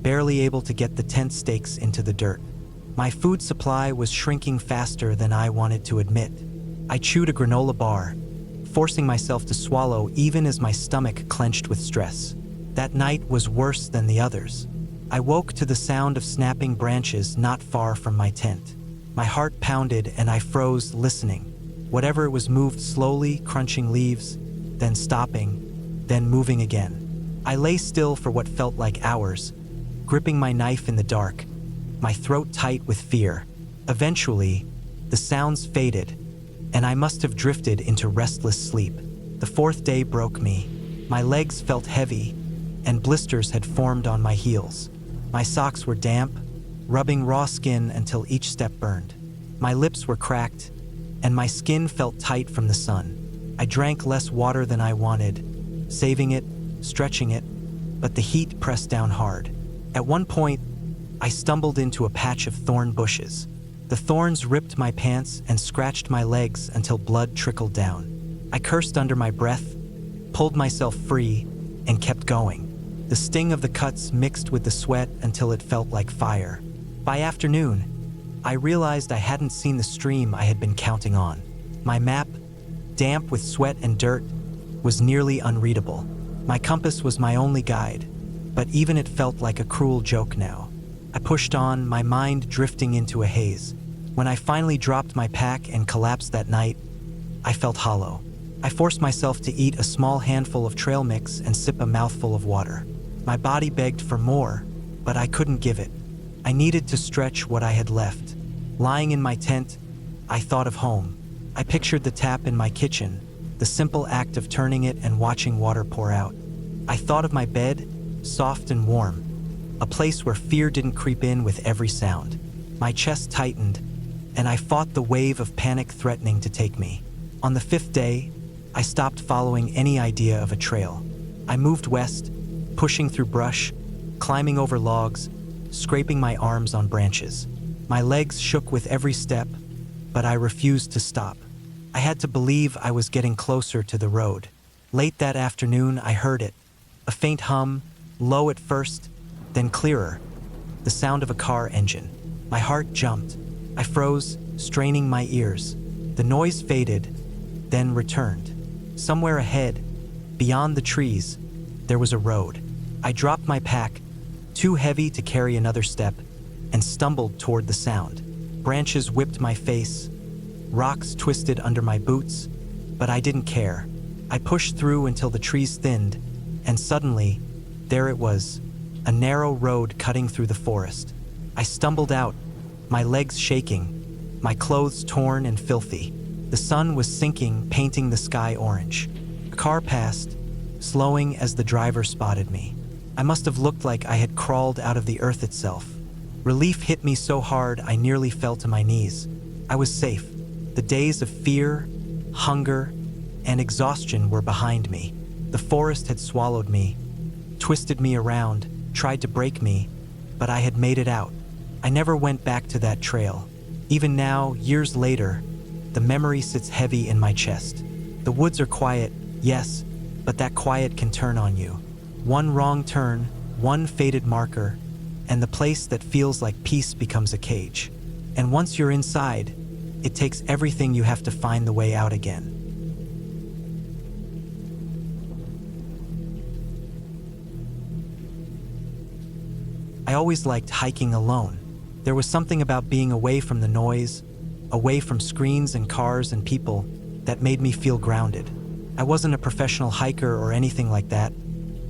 barely able to get the tent stakes into the dirt. My food supply was shrinking faster than I wanted to admit. I chewed a granola bar, forcing myself to swallow even as my stomach clenched with stress. That night was worse than the others. I woke to the sound of snapping branches not far from my tent. My heart pounded and I froze, listening. Whatever it was moved slowly, crunching leaves, then stopping, then moving again. I lay still for what felt like hours, gripping my knife in the dark, my throat tight with fear. Eventually, the sounds faded, and I must have drifted into restless sleep. The fourth day broke me. My legs felt heavy, and blisters had formed on my heels. My socks were damp, rubbing raw skin until each step burned. My lips were cracked, and my skin felt tight from the sun. I drank less water than I wanted, saving it, stretching it, but the heat pressed down hard. At one point, I stumbled into a patch of thorn bushes. The thorns ripped my pants and scratched my legs until blood trickled down. I cursed under my breath, pulled myself free, and kept going. The sting of the cuts mixed with the sweat until it felt like fire. By afternoon, I realized I hadn't seen the stream I had been counting on. My map, damp with sweat and dirt, was nearly unreadable. My compass was my only guide, but even it felt like a cruel joke now. I pushed on, my mind drifting into a haze. When I finally dropped my pack and collapsed that night, I felt hollow. I forced myself to eat a small handful of trail mix and sip a mouthful of water. My body begged for more, but I couldn't give it. I needed to stretch what I had left. Lying in my tent, I thought of home. I pictured the tap in my kitchen, the simple act of turning it and watching water pour out. I thought of my bed, soft and warm, a place where fear didn't creep in with every sound. My chest tightened, and I fought the wave of panic threatening to take me. On the 5th day, I stopped following any idea of a trail. I moved west, pushing through brush, climbing over logs, scraping my arms on branches. My legs shook with every step, but I refused to stop. I had to believe I was getting closer to the road. Late that afternoon, I heard it. A faint hum, low at first, then clearer. The sound of a car engine. My heart jumped. I froze, straining my ears. The noise faded, then returned. Somewhere ahead, beyond the trees, there was a road. I dropped my pack, too heavy to carry another step, and stumbled toward the sound. Branches whipped my face, rocks twisted under my boots, but I didn't care. I pushed through until the trees thinned, and suddenly, there it was, a narrow road cutting through the forest. I stumbled out, my legs shaking, my clothes torn and filthy. The sun was sinking, painting the sky orange. A car passed, slowing as the driver spotted me. I must have looked like I had crawled out of the earth itself. Relief hit me so hard I nearly fell to my knees. I was safe. The days of fear, hunger, and exhaustion were behind me. The forest had swallowed me, twisted me around, tried to break me, but I had made it out. I never went back to that trail. Even now, years later, the memory sits heavy in my chest. The woods are quiet, yes, but that quiet can turn on you. One wrong turn, one faded marker, and the place that feels like peace becomes a cage. And once you're inside, it takes everything you have to find the way out again. I always liked hiking alone. There was something about being away from the noise, away from screens and cars and people, that made me feel grounded. I wasn't a professional hiker or anything like that,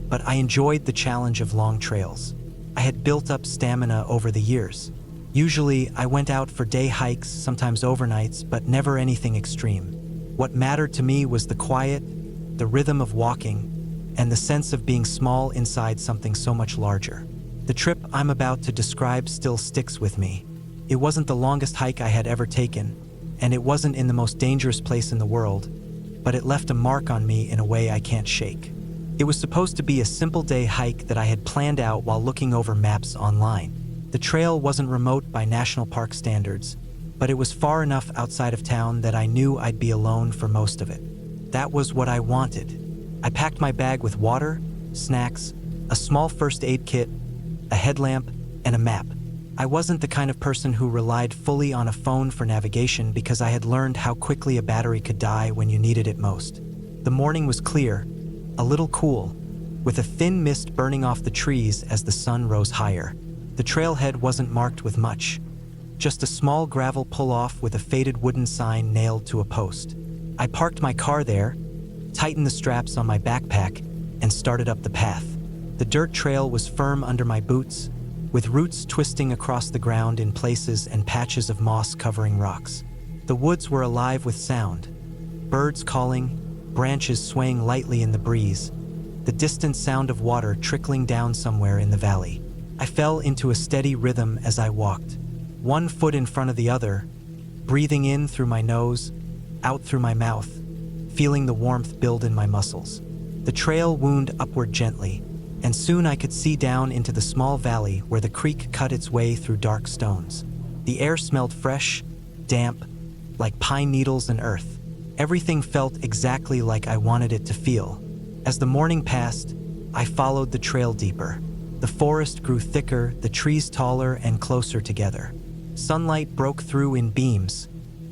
but I enjoyed the challenge of long trails. I had built up stamina over the years. Usually, I went out for day hikes, sometimes overnights, but never anything extreme. What mattered to me was the quiet, the rhythm of walking, and the sense of being small inside something so much larger. The trip I'm about to describe still sticks with me. It wasn't the longest hike I had ever taken, and it wasn't in the most dangerous place in the world, but it left a mark on me in a way I can't shake. It was supposed to be a simple day hike that I had planned out while looking over maps online. The trail wasn't remote by national park standards, but it was far enough outside of town that I knew I'd be alone for most of it. That was what I wanted. I packed my bag with water, snacks, a small first aid kit, a headlamp, and a map. I wasn't the kind of person who relied fully on a phone for navigation because I had learned how quickly a battery could die when you needed it most. The morning was clear, a little cool, with a thin mist burning off the trees as the sun rose higher. The trailhead wasn't marked with much, just a small gravel pull-off with a faded wooden sign nailed to a post. I parked my car there, tightened the straps on my backpack, and started up the path. The dirt trail was firm under my boots, with roots twisting across the ground in places and patches of moss covering rocks. The woods were alive with sound, birds calling, branches swaying lightly in the breeze, the distant sound of water trickling down somewhere in the valley. I fell into a steady rhythm as I walked, one foot in front of the other, breathing in through my nose, out through my mouth, feeling the warmth build in my muscles. The trail wound upward gently, and soon I could see down into the small valley where the creek cut its way through dark stones. The air smelled fresh, damp, like pine needles and earth. Everything felt exactly like I wanted it to feel. As the morning passed, I followed the trail deeper. The forest grew thicker, the trees taller and closer together. Sunlight broke through in beams,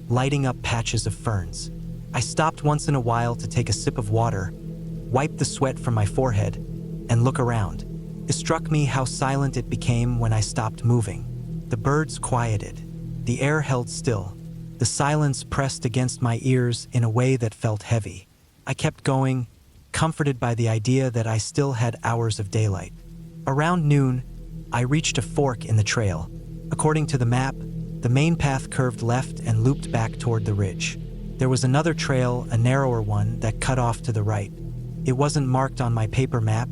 lighting up patches of ferns. I stopped once in a while to take a sip of water, wipe the sweat from my forehead, and look around. It struck me how silent it became when I stopped moving. The birds quieted. The air held still. The silence pressed against my ears in a way that felt heavy. I kept going, comforted by the idea that I still had hours of daylight. Around noon, I reached a fork in the trail. According to the map, the main path curved left and looped back toward the ridge. There was another trail, a narrower one, that cut off to the right. It wasn't marked on my paper map,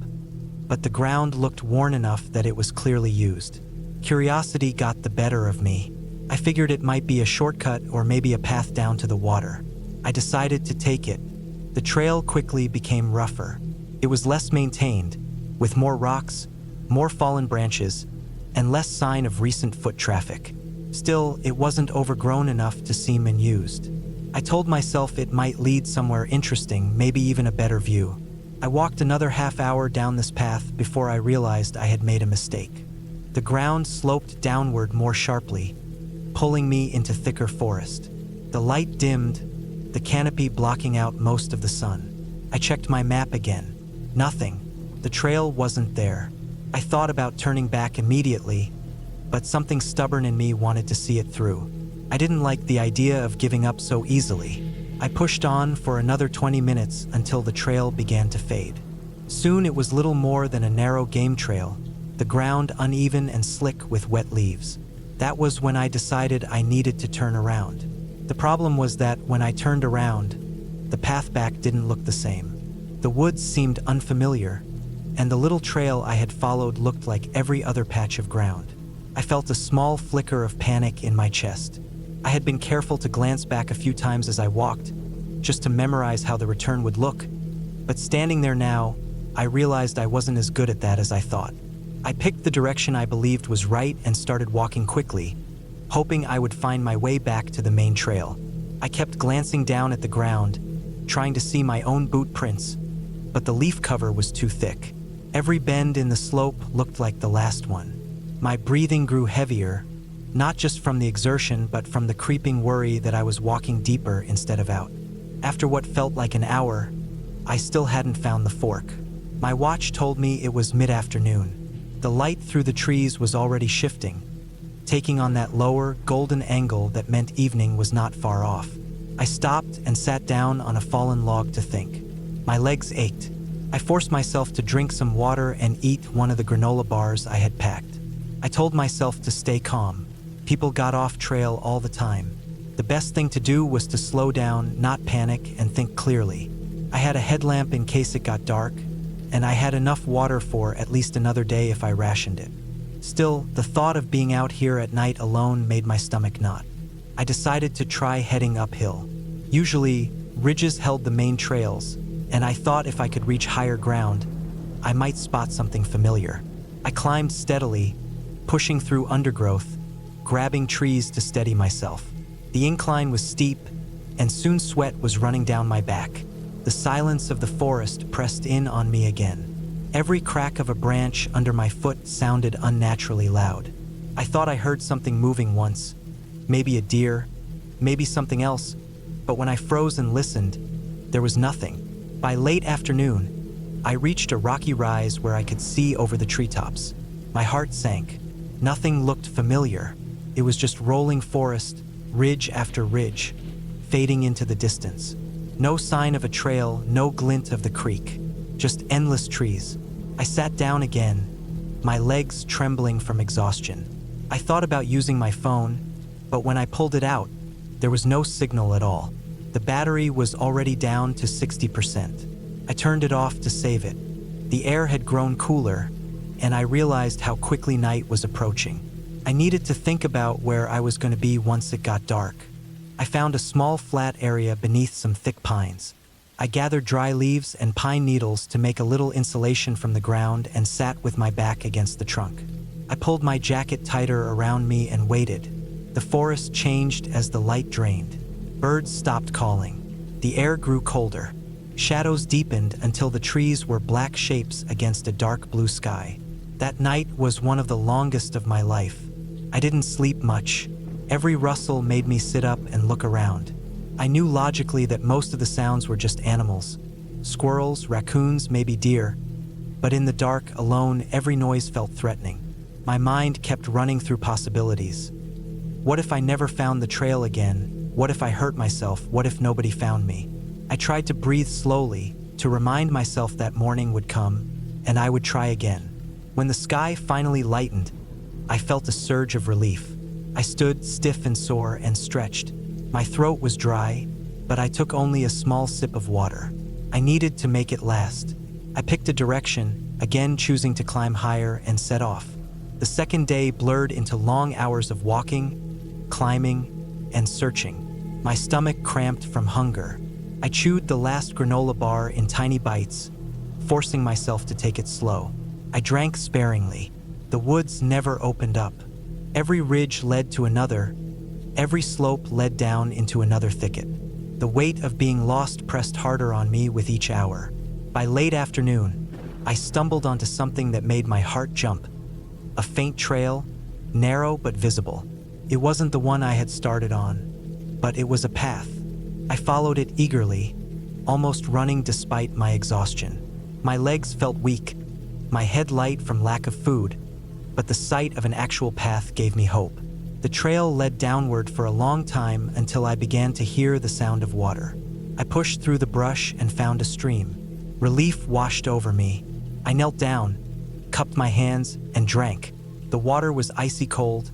but the ground looked worn enough that it was clearly used. Curiosity got the better of me. I figured it might be a shortcut or maybe a path down to the water. I decided to take it. The trail quickly became rougher. It was less maintained, with more rocks, more fallen branches, and less sign of recent foot traffic. Still, it wasn't overgrown enough to seem unused. I told myself it might lead somewhere interesting, maybe even a better view. I walked another half hour down this path before I realized I had made a mistake. The ground sloped downward more sharply, pulling me into thicker forest. The light dimmed, the canopy blocking out most of the sun. I checked my map again. Nothing. The trail wasn't there. I thought about turning back immediately, but something stubborn in me wanted to see it through. I didn't like the idea of giving up so easily. I pushed on for another 20 minutes until the trail began to fade. Soon it was little more than a narrow game trail, the ground uneven and slick with wet leaves. That was when I decided I needed to turn around. The problem was that when I turned around, the path back didn't look the same. The woods seemed unfamiliar, and the little trail I had followed looked like every other patch of ground. I felt a small flicker of panic in my chest. I had been careful to glance back a few times as I walked, just to memorize how the return would look. But standing there now, I realized I wasn't as good at that as I thought. I picked the direction I believed was right and started walking quickly, hoping I would find my way back to the main trail. I kept glancing down at the ground, trying to see my own boot prints, but the leaf cover was too thick. Every bend in the slope looked like the last one. My breathing grew heavier, not just from the exertion but from the creeping worry that I was walking deeper instead of out. After what felt like an hour, I still hadn't found the fork. My watch told me it was mid-afternoon. The light through the trees was already shifting, taking on that lower, golden angle that meant evening was not far off. I stopped and sat down on a fallen log to think. My legs ached. I forced myself to drink some water and eat one of the granola bars I had packed. I told myself to stay calm. People got off trail all the time. The best thing to do was to slow down, not panic, and think clearly. I had a headlamp in case it got dark, and I had enough water for at least another day if I rationed it. Still, the thought of being out here at night alone made my stomach knot. I decided to try heading uphill. Usually, ridges held the main trails, and I thought if I could reach higher ground, I might spot something familiar. I climbed steadily, pushing through undergrowth, grabbing trees to steady myself. The incline was steep, and soon sweat was running down my back. The silence of the forest pressed in on me again. Every crack of a branch under my foot sounded unnaturally loud. I thought I heard something moving once, maybe a deer, maybe something else, but when I froze and listened, there was nothing. By late afternoon, I reached a rocky rise where I could see over the treetops. My heart sank. Nothing looked familiar. It was just rolling forest, ridge after ridge, fading into the distance. No sign of a trail, no glint of the creek, just endless trees. I sat down again, my legs trembling from exhaustion. I thought about using my phone, but when I pulled it out, there was no signal at all. The battery was already down to 60%. I turned it off to save it. The air had grown cooler, and I realized how quickly night was approaching. I needed to think about where I was going to be once it got dark. I found a small flat area beneath some thick pines. I gathered dry leaves and pine needles to make a little insulation from the ground and sat with my back against the trunk. I pulled my jacket tighter around me and waited. The forest changed as the light drained. Birds stopped calling. The air grew colder. Shadows deepened until the trees were black shapes against a dark blue sky. That night was one of the longest of my life. I didn't sleep much. Every rustle made me sit up and look around. I knew logically that most of the sounds were just animals. Squirrels, raccoons, maybe deer. But in the dark, alone, every noise felt threatening. My mind kept running through possibilities. What if I never found the trail again? What if I hurt myself? What if nobody found me? I tried to breathe slowly, to remind myself that morning would come, and I would try again. When the sky finally lightened, I felt a surge of relief. I stood stiff and sore and stretched. My throat was dry, but I took only a small sip of water. I needed to make it last. I picked a direction, again choosing to climb higher, and set off. The second day blurred into long hours of walking, climbing, and searching. My stomach cramped from hunger. I chewed the last granola bar in tiny bites, forcing myself to take it slow. I drank sparingly. The woods never opened up. Every ridge led to another. Every slope led down into another thicket. The weight of being lost pressed harder on me with each hour. By late afternoon, I stumbled onto something that made my heart jump. A faint trail, narrow but visible. It wasn't the one I had started on, but it was a path. I followed it eagerly, almost running despite my exhaustion. My legs felt weak, my head light from lack of food, but the sight of an actual path gave me hope. The trail led downward for a long time until I began to hear the sound of water. I pushed through the brush and found a stream. Relief washed over me. I knelt down, cupped my hands, and drank. The water was icy cold,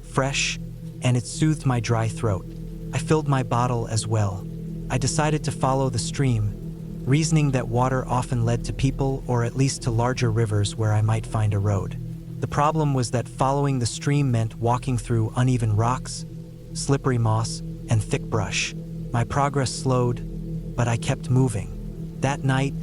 fresh, and it soothed my dry throat. I filled my bottle as well. I decided to follow the stream, reasoning that water often led to people or at least to larger rivers where I might find a road. The problem was that following the stream meant walking through uneven rocks, slippery moss, and thick brush. My progress slowed, but I kept moving. That night,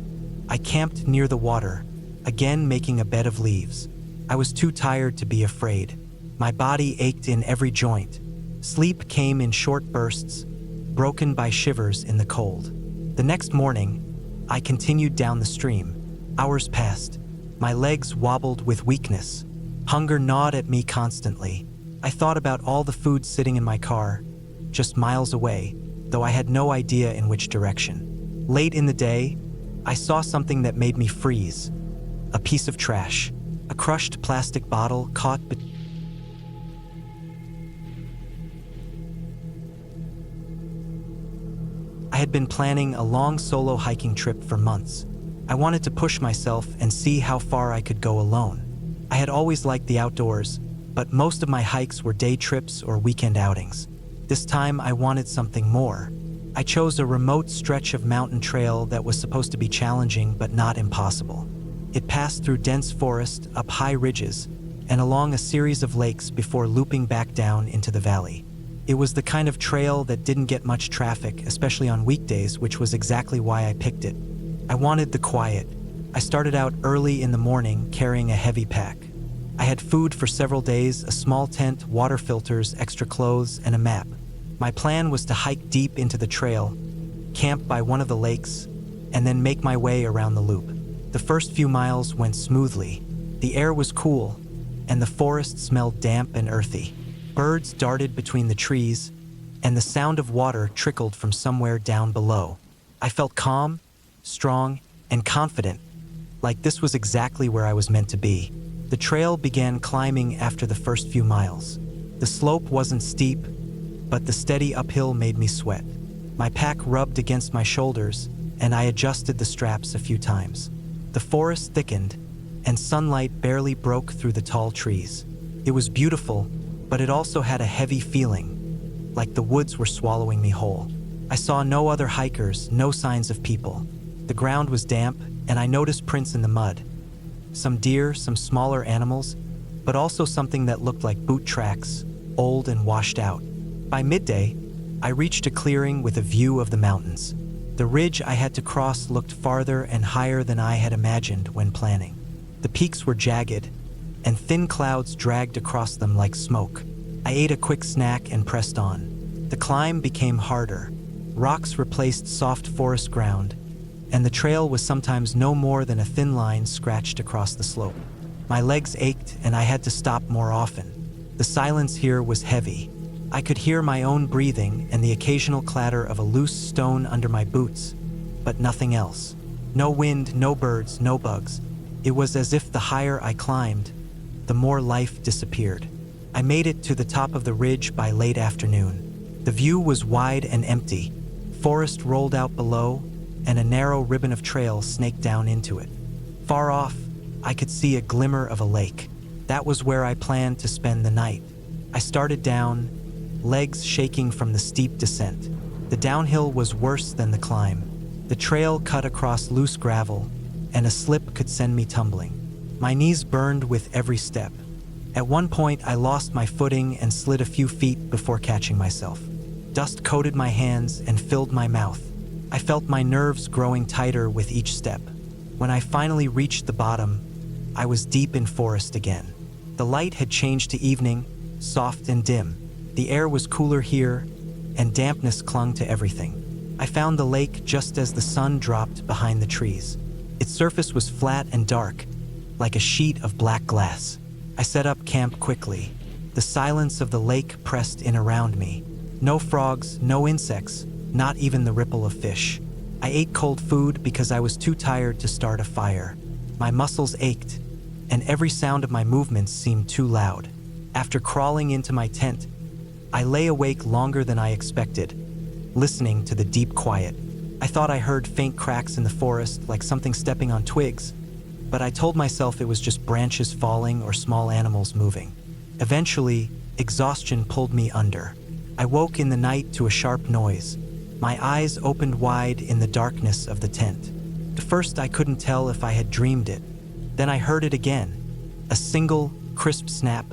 I camped near the water, again making a bed of leaves. I was too tired to be afraid. My body ached in every joint. Sleep came in short bursts, broken by shivers in the cold. The next morning, I continued down the stream. Hours passed. My legs wobbled with weakness. Hunger gnawed at me constantly. I thought about all the food sitting in my car, just miles away, though I had no idea in which direction. Late in the day, I saw something that made me freeze. A piece of trash. A crushed plastic bottle caught between. I had been planning a long solo hiking trip for months. I wanted to push myself and see how far I could go alone. I had always liked the outdoors, but most of my hikes were day trips or weekend outings. This time I wanted something more. I chose a remote stretch of mountain trail that was supposed to be challenging but not impossible. It passed through dense forest, up high ridges, and along a series of lakes before looping back down into the valley. It was the kind of trail that didn't get much traffic, especially on weekdays, which was exactly why I picked it. I wanted the quiet. I started out early in the morning carrying a heavy pack. I had food for several days, a small tent, water filters, extra clothes, and a map. My plan was to hike deep into the trail, camp by one of the lakes, and then make my way around the loop. The first few miles went smoothly. The air was cool, and the forest smelled damp and earthy. Birds darted between the trees, and the sound of water trickled from somewhere down below. I felt calm, strong, and confident, like this was exactly where I was meant to be. The trail began climbing after the first few miles. The slope wasn't steep, but the steady uphill made me sweat. My pack rubbed against my shoulders, and I adjusted the straps a few times. The forest thickened, and sunlight barely broke through the tall trees. It was beautiful, but it also had a heavy feeling, like the woods were swallowing me whole. I saw no other hikers, no signs of people. The ground was damp, and I noticed prints in the mud. some deer, some smaller animals, but also something that looked like boot tracks, old and washed out. By midday, I reached a clearing with a view of the mountains. The ridge I had to cross looked farther and higher than I had imagined when planning. The peaks were jagged, and thin clouds dragged across them like smoke. I ate a quick snack and pressed on. The climb became harder. Rocks replaced soft forest ground, and the trail was sometimes no more than a thin line scratched across the slope. My legs ached and I had to stop more often. The silence here was heavy. I could hear my own breathing and the occasional clatter of a loose stone under my boots, but nothing else. No wind, no birds, no bugs. It was as if the higher I climbed, the more life disappeared. I made it to the top of the ridge by late afternoon. The view was wide and empty. Forest rolled out below, and a narrow ribbon of trail snaked down into it. Far off, I could see a glimmer of a lake. That was where I planned to spend the night. I started down, legs shaking from the steep descent. The downhill was worse than the climb. The trail cut across loose gravel, and a slip could send me tumbling. My knees burned with every step. At one point, I lost my footing and slid a few feet before catching myself. Dust coated my hands and filled my mouth. I felt my nerves growing tighter with each step. When I finally reached the bottom, I was deep in forest again. The light had changed to evening, soft and dim. The air was cooler here, and dampness clung to everything. I found the lake just as the sun dropped behind the trees. Its surface was flat and dark, like a sheet of black glass. I set up camp quickly. The silence of the lake pressed in around me. No frogs, no insects, not even the ripple of fish. I ate cold food because I was too tired to start a fire. My muscles ached, and every sound of my movements seemed too loud. After crawling into my tent, I lay awake longer than I expected, listening to the deep quiet. I thought I heard faint cracks in the forest, like something stepping on twigs, but I told myself it was just branches falling or small animals moving. Eventually, exhaustion pulled me under. I woke in the night to a sharp noise. My eyes opened wide in the darkness of the tent. At first, I couldn't tell if I had dreamed it. Then I heard it again, a single, crisp snap,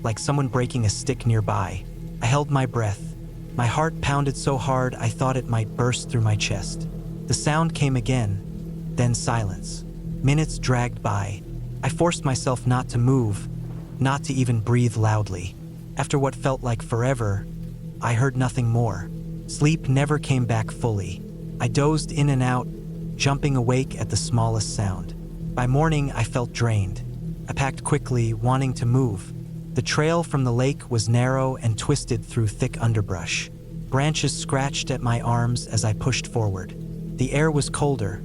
like someone breaking a stick nearby. I held my breath. My heart pounded so hard I thought it might burst through my chest. The sound came again, then silence. Minutes dragged by. I forced myself not to move, not to even breathe loudly. After what felt like forever, I heard nothing more. Sleep never came back fully. I dozed in and out, jumping awake at the smallest sound. By morning, I felt drained. I packed quickly, wanting to move. The trail from the lake was narrow and twisted through thick underbrush. Branches scratched at my arms as I pushed forward. The air was colder,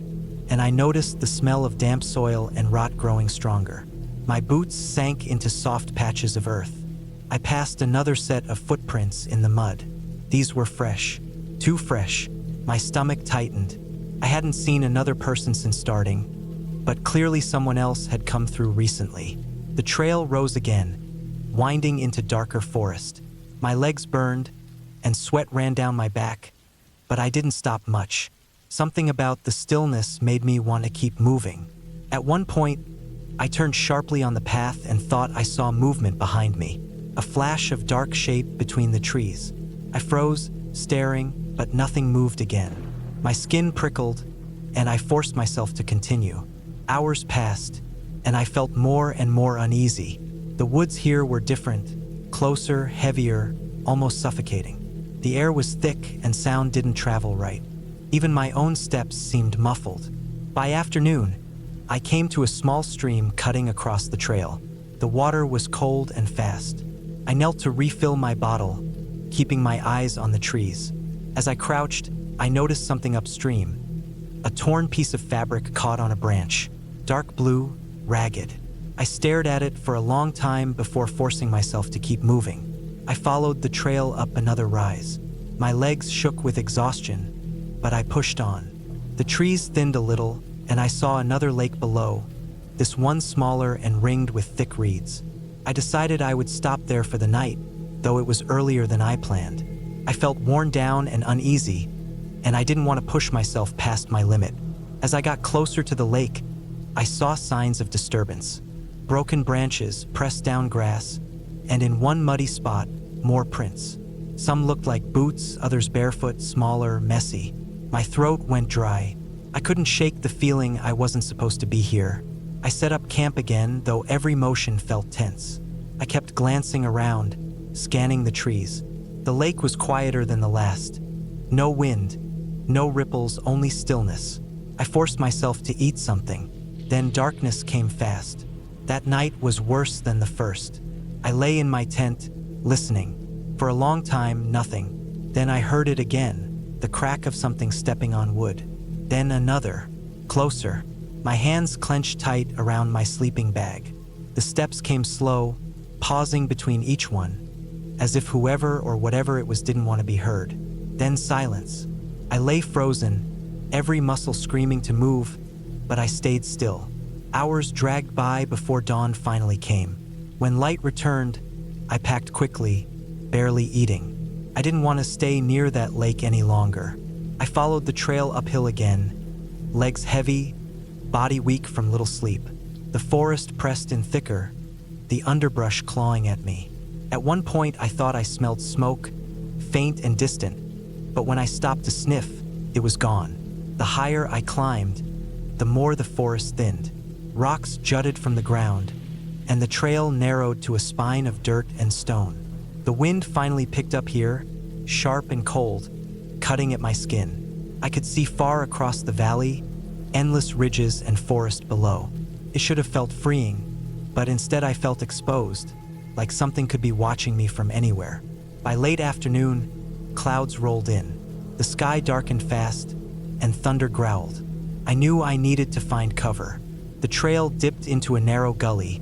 and I noticed the smell of damp soil and rot growing stronger. My boots sank into soft patches of earth. I passed another set of footprints in the mud. These were fresh, too fresh. My stomach tightened. I hadn't seen another person since starting, but clearly someone else had come through recently. The trail rose again, winding into darker forest. My legs burned, and sweat ran down my back, but I didn't stop much. Something about the stillness made me want to keep moving. At one point, I turned sharply on the path and thought I saw movement behind me, a flash of dark shape between the trees. I froze, staring, but nothing moved again. My skin prickled, and I forced myself to continue. Hours passed, and I felt more and more uneasy. The woods here were different, closer, heavier, almost suffocating. The air was thick and sound didn't travel right. Even my own steps seemed muffled. By afternoon, I came to a small stream cutting across the trail. The water was cold and fast. I knelt to refill my bottle, keeping my eyes on the trees. As I crouched, I noticed something upstream. A torn piece of fabric caught on a branch, dark blue, ragged. I stared at it for a long time before forcing myself to keep moving. I followed the trail up another rise. My legs shook with exhaustion, but I pushed on. The trees thinned a little, and I saw another lake below, this one smaller and ringed with thick reeds. I decided I would stop there for the night, though it was earlier than I planned. I felt worn down and uneasy, and I didn't want to push myself past my limit. As I got closer to the lake, I saw signs of disturbance. Broken branches, pressed down grass, and in one muddy spot, more prints. Some looked like boots, others barefoot, smaller, messy. My throat went dry. I couldn't shake the feeling I wasn't supposed to be here. I set up camp again, though every motion felt tense. I kept glancing around, scanning the trees. The lake was quieter than the last. No wind, no ripples, only stillness. I forced myself to eat something. Then darkness came fast. That night was worse than the first. I lay in my tent, listening. For a long time, nothing. Then I heard it again, the crack of something stepping on wood. Then another, closer. My hands clenched tight around my sleeping bag. The steps came slow, pausing between each one, as if whoever or whatever it was didn't want to be heard. Then silence. I lay frozen, every muscle screaming to move, but I stayed still. Hours dragged by before dawn finally came. When light returned, I packed quickly, barely eating. I didn't want to stay near that lake any longer. I followed the trail uphill again, legs heavy, body weak from little sleep. The forest pressed in thicker, the underbrush clawing at me. At one point, I thought I smelled smoke, faint and distant, but when I stopped to sniff, it was gone. The higher I climbed, the more the forest thinned. Rocks jutted from the ground, and the trail narrowed to a spine of dirt and stone. The wind finally picked up here, sharp and cold, cutting at my skin. I could see far across the valley, endless ridges and forest below. It should have felt freeing, but instead I felt exposed, like something could be watching me from anywhere. By late afternoon, clouds rolled in. The sky darkened fast, and thunder growled. I knew I needed to find cover. The trail dipped into a narrow gully,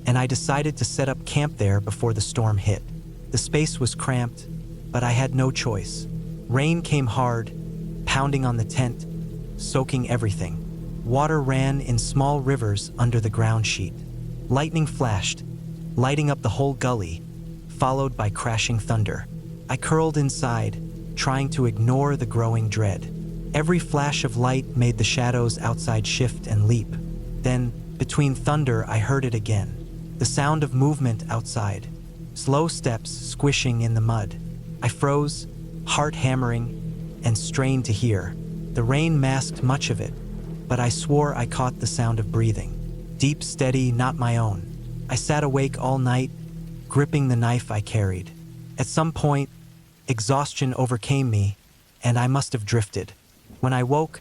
and I decided to set up camp there before the storm hit. The space was cramped, but I had no choice. Rain came hard, pounding on the tent, soaking everything. Water ran in small rivers under the ground sheet. Lightning flashed, lighting up the whole gully, followed by crashing thunder. I curled inside, trying to ignore the growing dread. Every flash of light made the shadows outside shift and leap. Then, between thunder, I heard it again. The sound of movement outside. Slow steps squishing in the mud. I froze, heart hammering, and strained to hear. The rain masked much of it, but I swore I caught the sound of breathing. Deep, steady, not my own. I sat awake all night, gripping the knife I carried. At some point, exhaustion overcame me, and I must have drifted. When I woke,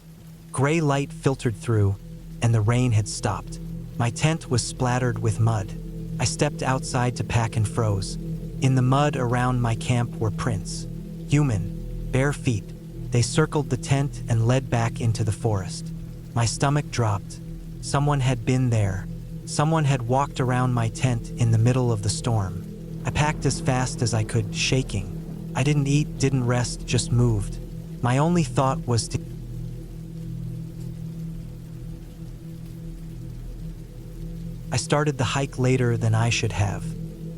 gray light filtered through, and the rain had stopped. My tent was splattered with mud. I stepped outside to pack and froze. In the mud around my camp were prints. Human, bare feet. They circled the tent and led back into the forest. My stomach dropped. Someone had been there. Someone had walked around my tent in the middle of the storm. I packed as fast as I could, shaking. I didn't eat, didn't rest, just moved. My only thought was to... I started the hike later than I should have.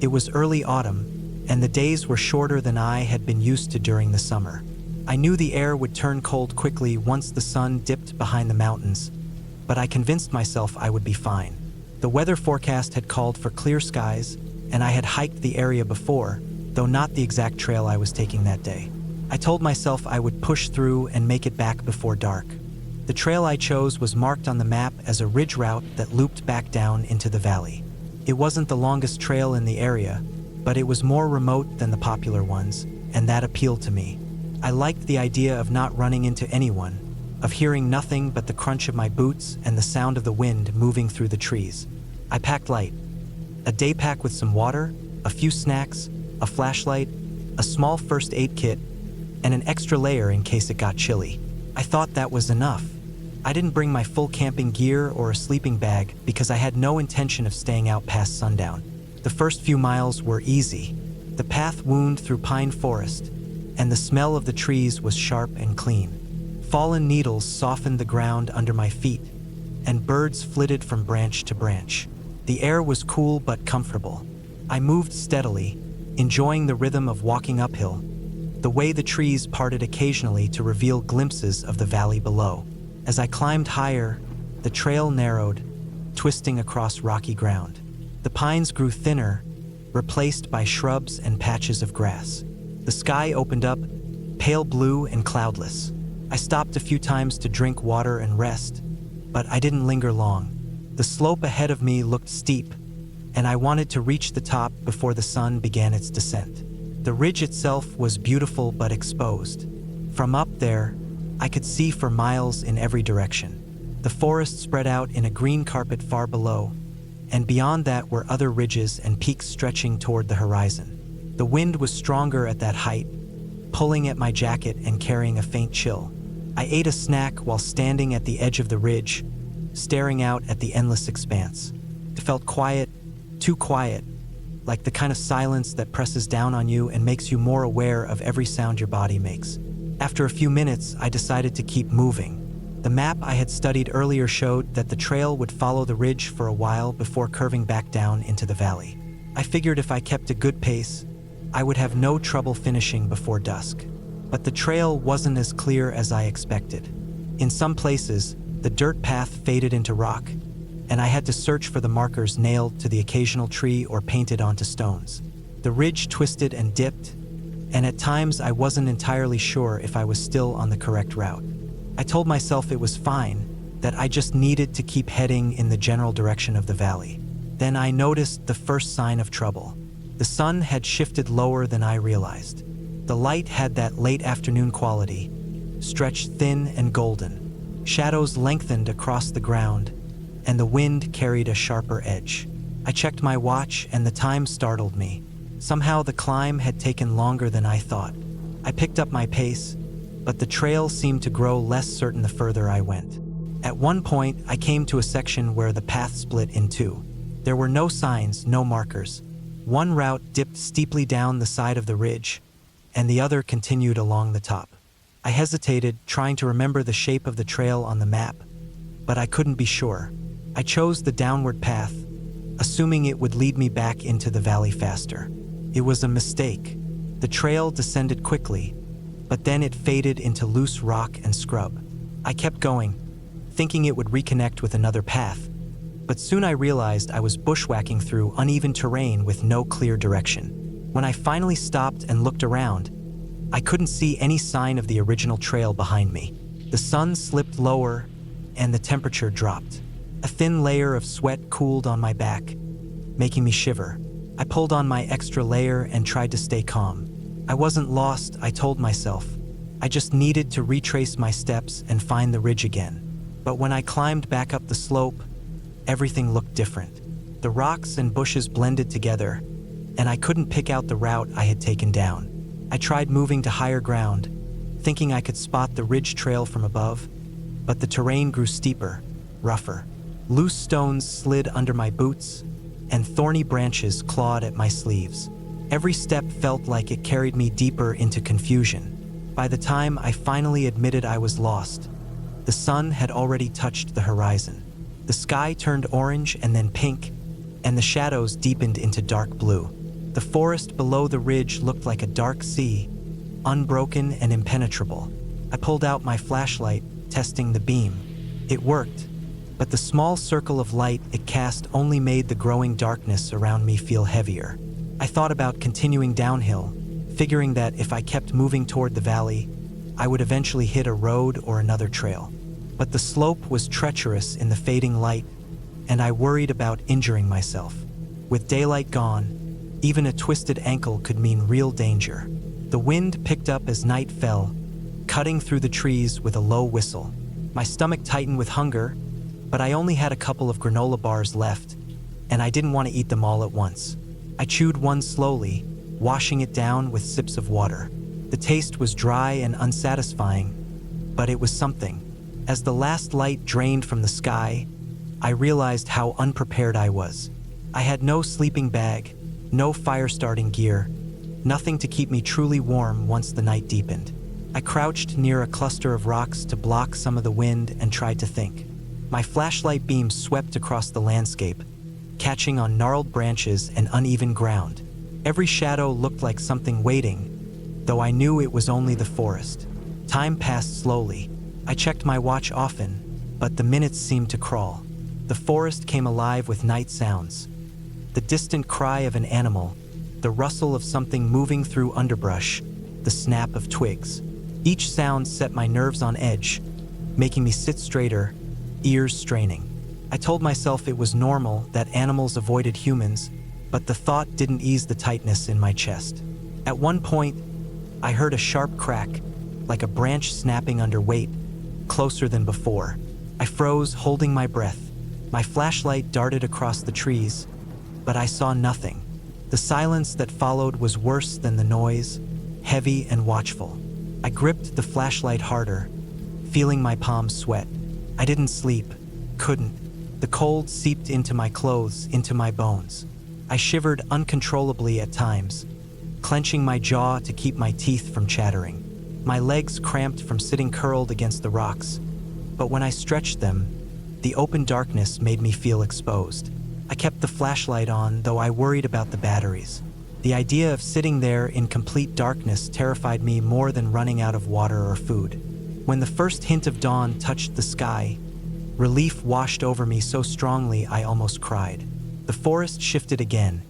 It was early autumn, and the days were shorter than I had been used to during the summer. I knew the air would turn cold quickly once the sun dipped behind the mountains, but I convinced myself I would be fine. The weather forecast had called for clear skies, and I had hiked the area before, though not the exact trail I was taking that day. I told myself I would push through and make it back before dark. The trail I chose was marked on the map as a ridge route that looped back down into the valley. It wasn't the longest trail in the area, but it was more remote than the popular ones, and that appealed to me. I liked the idea of not running into anyone, of hearing nothing but the crunch of my boots and the sound of the wind moving through the trees. I packed light. A day pack with some water, a few snacks, a flashlight, a small first aid kit, and an extra layer in case it got chilly. I thought that was enough. I didn't bring my full camping gear or a sleeping bag because I had no intention of staying out past sundown. The first few miles were easy. The path wound through pine forest, and the smell of the trees was sharp and clean. Fallen needles softened the ground under my feet, and birds flitted from branch to branch. The air was cool but comfortable. I moved steadily, enjoying the rhythm of walking uphill, the way the trees parted occasionally to reveal glimpses of the valley below. As I climbed higher, the trail narrowed, twisting across rocky ground. The pines grew thinner, replaced by shrubs and patches of grass. The sky opened up, pale blue and cloudless. I stopped a few times to drink water and rest, but I didn't linger long. The slope ahead of me looked steep, and I wanted to reach the top before the sun began its descent. The ridge itself was beautiful but exposed. From up there, I could see for miles in every direction. The forest spread out in a green carpet far below, and beyond that were other ridges and peaks stretching toward the horizon. The wind was stronger at that height, pulling at my jacket and carrying a faint chill. I ate a snack while standing at the edge of the ridge, staring out at the endless expanse. It felt quiet, too quiet, like the kind of silence that presses down on you and makes you more aware of every sound your body makes. After a few minutes, I decided to keep moving. The map I had studied earlier showed that the trail would follow the ridge for a while before curving back down into the valley. I figured if I kept a good pace, I would have no trouble finishing before dusk. But the trail wasn't as clear as I expected. In some places, the dirt path faded into rock, and I had to search for the markers nailed to the occasional tree or painted onto stones. The ridge twisted and dipped, and at times I wasn't entirely sure if I was still on the correct route. I told myself it was fine, that I just needed to keep heading in the general direction of the valley. Then I noticed the first sign of trouble. The sun had shifted lower than I realized. The light had that late afternoon quality, stretched thin and golden. Shadows lengthened across the ground, and the wind carried a sharper edge. I checked my watch, and the time startled me. Somehow the climb had taken longer than I thought. I picked up my pace, but the trail seemed to grow less certain the further I went. At one point, I came to a section where the path split in two. There were no signs, no markers. One route dipped steeply down the side of the ridge, and the other continued along the top. I hesitated, trying to remember the shape of the trail on the map, but I couldn't be sure. I chose the downward path, assuming it would lead me back into the valley faster. It was a mistake. The trail descended quickly, but then it faded into loose rock and scrub. I kept going, thinking it would reconnect with another path, but soon I realized I was bushwhacking through uneven terrain with no clear direction. When I finally stopped and looked around, I couldn't see any sign of the original trail behind me. The sun slipped lower, and the temperature dropped. A thin layer of sweat cooled on my back, making me shiver. I pulled on my extra layer and tried to stay calm. I wasn't lost, I told myself. I just needed to retrace my steps and find the ridge again. But when I climbed back up the slope, everything looked different. The rocks and bushes blended together, and I couldn't pick out the route I had taken down. I tried moving to higher ground, thinking I could spot the ridge trail from above, but the terrain grew steeper, rougher. Loose stones slid under my boots, and thorny branches clawed at my sleeves. Every step felt like it carried me deeper into confusion. By the time I finally admitted I was lost, the sun had already touched the horizon. The sky turned orange and then pink, and the shadows deepened into dark blue. The forest below the ridge looked like a dark sea, unbroken and impenetrable. I pulled out my flashlight, testing the beam. It worked, but the small circle of light it cast only made the growing darkness around me feel heavier. I thought about continuing downhill, figuring that if I kept moving toward the valley, I would eventually hit a road or another trail. But the slope was treacherous in the fading light, and I worried about injuring myself. With daylight gone, even a twisted ankle could mean real danger. The wind picked up as night fell, cutting through the trees with a low whistle. My stomach tightened with hunger, but I only had a couple of granola bars left, and I didn't want to eat them all at once. I chewed one slowly, washing it down with sips of water. The taste was dry and unsatisfying, but it was something. As the last light drained from the sky, I realized how unprepared I was. I had no sleeping bag, no fire-starting gear, nothing to keep me truly warm once the night deepened. I crouched near a cluster of rocks to block some of the wind and tried to think. My flashlight beam swept across the landscape, catching on gnarled branches and uneven ground. Every shadow looked like something waiting, though I knew it was only the forest. Time passed slowly. I checked my watch often, but the minutes seemed to crawl. The forest came alive with night sounds. The distant cry of an animal, the rustle of something moving through underbrush, the snap of twigs. Each sound set my nerves on edge, making me sit straighter, ears straining. I told myself it was normal that animals avoided humans, but the thought didn't ease the tightness in my chest. At one point, I heard a sharp crack, like a branch snapping under weight, closer than before. I froze, holding my breath. My flashlight darted across the trees, but I saw nothing. The silence that followed was worse than the noise, heavy and watchful. I gripped the flashlight harder, feeling my palms sweat. I didn't sleep, couldn't. The cold seeped into my clothes, into my bones. I shivered uncontrollably at times, clenching my jaw to keep my teeth from chattering. My legs cramped from sitting curled against the rocks, but when I stretched them, the open darkness made me feel exposed. I kept the flashlight on, though I worried about the batteries. The idea of sitting there in complete darkness terrified me more than running out of water or food. When the first hint of dawn touched the sky, relief washed over me so strongly I almost cried. The forest shifted again,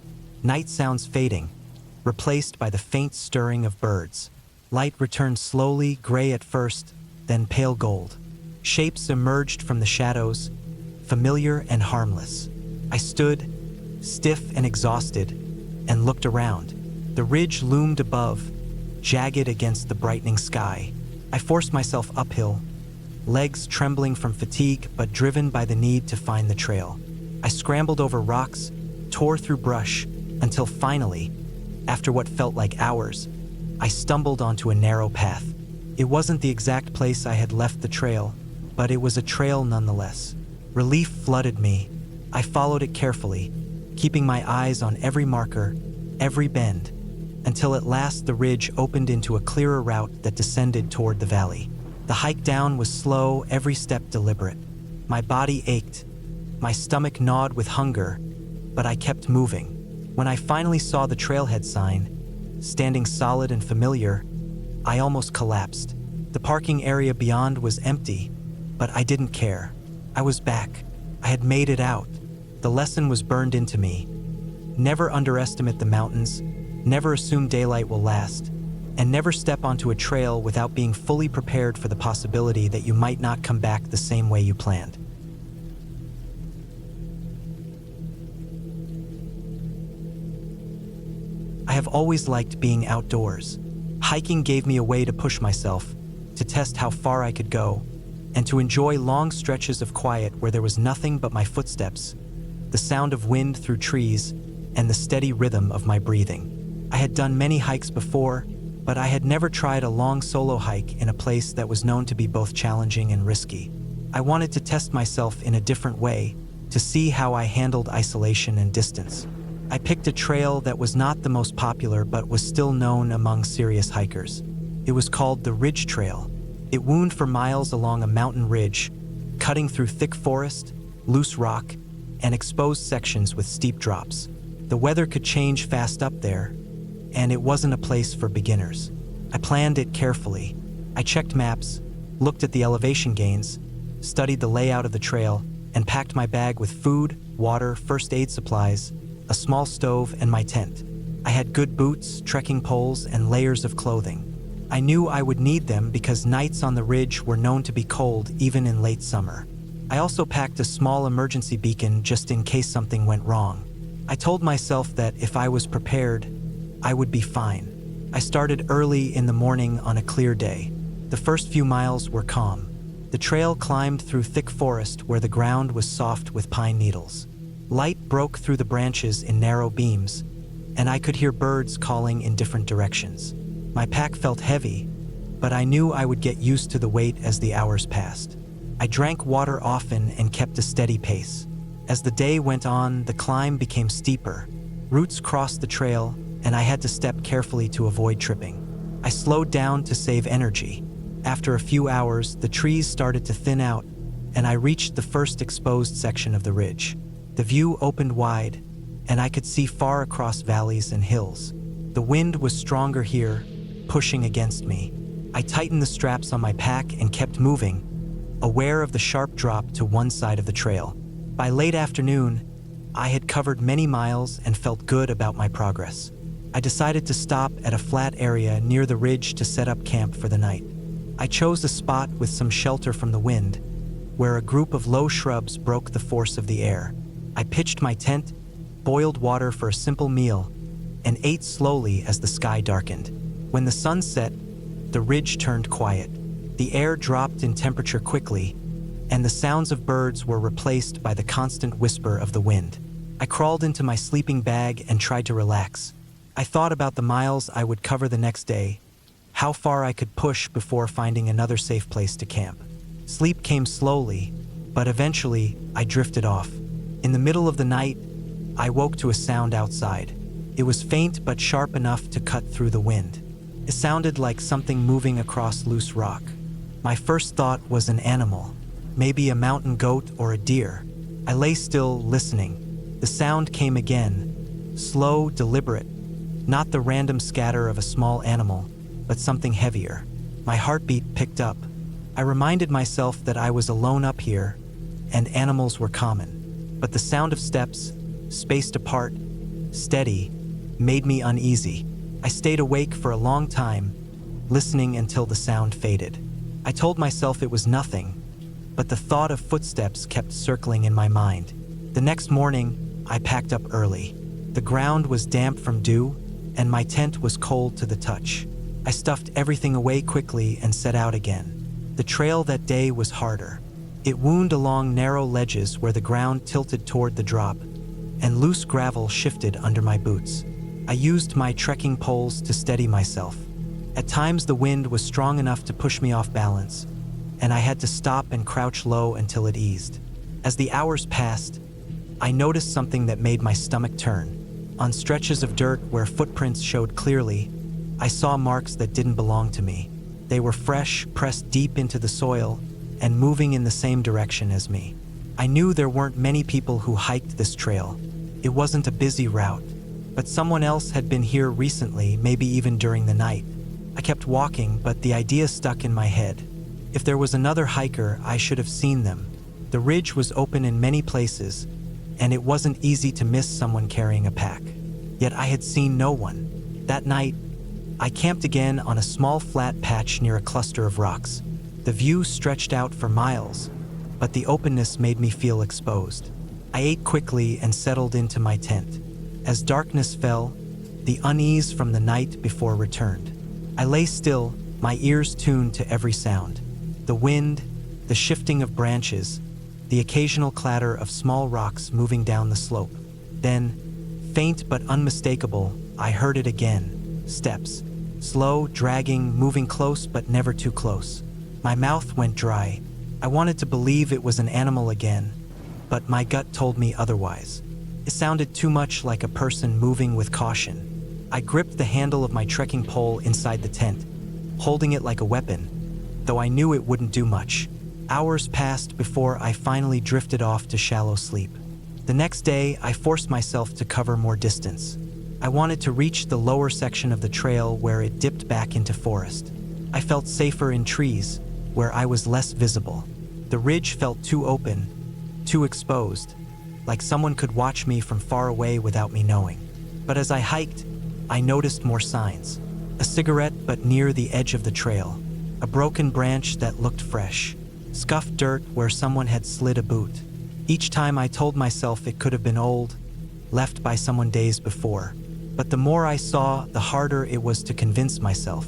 night sounds fading, replaced by the faint stirring of birds. Light returned slowly, gray at first, then pale gold. Shapes emerged from the shadows, familiar and harmless. I stood, stiff and exhausted, and looked around. The ridge loomed above, jagged against the brightening sky. I forced myself uphill, legs trembling from fatigue but driven by the need to find the trail. I scrambled over rocks, tore through brush, until finally, after what felt like hours, I stumbled onto a narrow path. It wasn't the exact place I had left the trail, but it was a trail nonetheless. Relief flooded me. I followed it carefully, keeping my eyes on every marker, every bend, until at last the ridge opened into a clearer route that descended toward the valley. The hike down was slow, every step deliberate. My body ached, my stomach gnawed with hunger, but I kept moving. When I finally saw the trailhead sign, standing solid and familiar, I almost collapsed. The parking area beyond was empty, but I didn't care. I was back. I had made it out. The lesson was burned into me. Never underestimate the mountains, never assume daylight will last, and never step onto a trail without being fully prepared for the possibility that you might not come back the same way you planned. I have always liked being outdoors. Hiking gave me a way to push myself, to test how far I could go, and to enjoy long stretches of quiet where there was nothing but my footsteps, the sound of wind through trees, and the steady rhythm of my breathing. I had done many hikes before, but I had never tried a long solo hike in a place that was known to be both challenging and risky. I wanted to test myself in a different way, to see how I handled isolation and distance. I picked a trail that was not the most popular but was still known among serious hikers. It was called the Ridge Trail. It wound for miles along a mountain ridge, cutting through thick forest, loose rock, and exposed sections with steep drops. The weather could change fast up there, and it wasn't a place for beginners. I planned it carefully. I checked maps, looked at the elevation gains, studied the layout of the trail, and packed my bag with food, water, first aid supplies, a small stove, and my tent. I had good boots, trekking poles, and layers of clothing. I knew I would need them because nights on the ridge were known to be cold even in late summer. I also packed a small emergency beacon just in case something went wrong. I told myself that if I was prepared, I would be fine. I started early in the morning on a clear day. The first few miles were calm. The trail climbed through thick forest where the ground was soft with pine needles. Light broke through the branches in narrow beams, and I could hear birds calling in different directions. My pack felt heavy, but I knew I would get used to the weight as the hours passed. I drank water often and kept a steady pace. As the day went on, the climb became steeper. Roots crossed the trail, and I had to step carefully to avoid tripping. I slowed down to save energy. After a few hours, the trees started to thin out, and I reached the first exposed section of the ridge. The view opened wide, and I could see far across valleys and hills. The wind was stronger here, pushing against me. I tightened the straps on my pack and kept moving, aware of the sharp drop to one side of the trail. By late afternoon, I had covered many miles and felt good about my progress. I decided to stop at a flat area near the ridge to set up camp for the night. I chose a spot with some shelter from the wind, where a group of low shrubs broke the force of the air. I pitched my tent, boiled water for a simple meal, and ate slowly as the sky darkened. When the sun set, the ridge turned quiet. The air dropped in temperature quickly, and the sounds of birds were replaced by the constant whisper of the wind. I crawled into my sleeping bag and tried to relax. I thought about the miles I would cover the next day, how far I could push before finding another safe place to camp. Sleep came slowly, but eventually I drifted off. In the middle of the night, I woke to a sound outside. It was faint but sharp enough to cut through the wind. It sounded like something moving across loose rock. My first thought was an animal, maybe a mountain goat or a deer. I lay still, listening. The sound came again, slow, deliberate, not the random scatter of a small animal, but something heavier. My heartbeat picked up. I reminded myself that I was alone up here, and animals were common. But the sound of steps, spaced apart, steady, made me uneasy. I stayed awake for a long time, listening until the sound faded. I told myself it was nothing, but the thought of footsteps kept circling in my mind. The next morning, I packed up early. The ground was damp from dew, and my tent was cold to the touch. I stuffed everything away quickly and set out again. The trail that day was harder. It wound along narrow ledges where the ground tilted toward the drop, and loose gravel shifted under my boots. I used my trekking poles to steady myself. At times the wind was strong enough to push me off balance, and I had to stop and crouch low until it eased. As the hours passed, I noticed something that made my stomach turn. On stretches of dirt where footprints showed clearly, I saw marks that didn't belong to me. They were fresh, pressed deep into the soil, and moving in the same direction as me. I knew there weren't many people who hiked this trail. It wasn't a busy route, but someone else had been here recently, maybe even during the night. I kept walking, but the idea stuck in my head. If there was another hiker, I should have seen them. The ridge was open in many places, and it wasn't easy to miss someone carrying a pack. Yet I had seen no one. That night, I camped again on a small flat patch near a cluster of rocks. The view stretched out for miles, but the openness made me feel exposed. I ate quickly and settled into my tent. As darkness fell, the unease from the night before returned. I lay still, my ears tuned to every sound. The wind, the shifting of branches, the occasional clatter of small rocks moving down the slope. Then, faint but unmistakable, I heard it again. Steps. Slow, dragging, moving close but never too close. My mouth went dry. I wanted to believe it was an animal again, but my gut told me otherwise. It sounded too much like a person moving with caution. I gripped the handle of my trekking pole inside the tent, holding it like a weapon, though I knew it wouldn't do much. Hours passed before I finally drifted off to shallow sleep. The next day, I forced myself to cover more distance. I wanted to reach the lower section of the trail where it dipped back into forest. I felt safer in trees, where I was less visible. The ridge felt too open, too exposed, like someone could watch me from far away without me knowing. But as I hiked, I noticed more signs. A cigarette but near the edge of the trail, a broken branch that looked fresh, scuffed dirt where someone had slid a boot. Each time I told myself it could have been old, left by someone days before. But the more I saw, the harder it was to convince myself.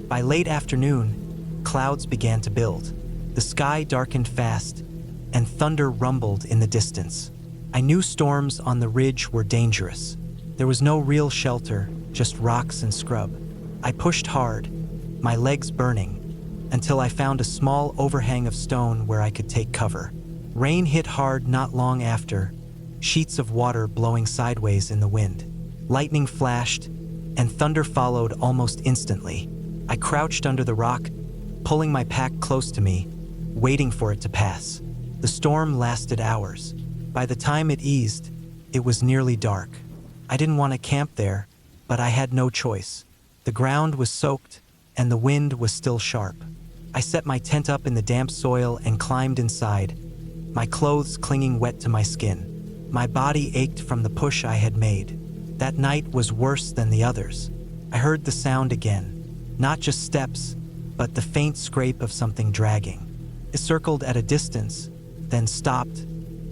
By late afternoon, clouds began to build. The sky darkened fast, and thunder rumbled in the distance. I knew storms on the ridge were dangerous. There was no real shelter, just rocks and scrub. I pushed hard, my legs burning, until I found a small overhang of stone where I could take cover. Rain hit hard not long after, sheets of water blowing sideways in the wind. Lightning flashed, and thunder followed almost instantly. I crouched under the rock, pulling my pack close to me, waiting for it to pass. The storm lasted hours. By the time it eased, it was nearly dark. I didn't want to camp there, but I had no choice. The ground was soaked, and the wind was still sharp. I set my tent up in the damp soil and climbed inside, my clothes clinging wet to my skin. My body ached from the push I had made. That night was worse than the others. I heard the sound again, not just steps, but the faint scrape of something dragging. It circled at a distance, then stopped,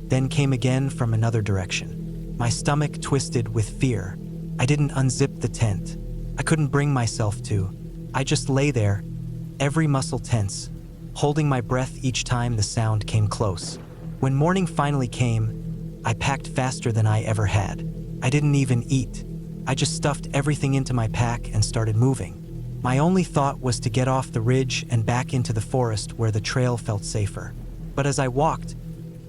then came again from another direction. My stomach twisted with fear. I didn't unzip the tent. I couldn't bring myself to. I just lay there, every muscle tense, holding my breath each time the sound came close. When morning finally came, I packed faster than I ever had. I didn't even eat. I just stuffed everything into my pack and started moving. My only thought was to get off the ridge and back into the forest where the trail felt safer. But as I walked,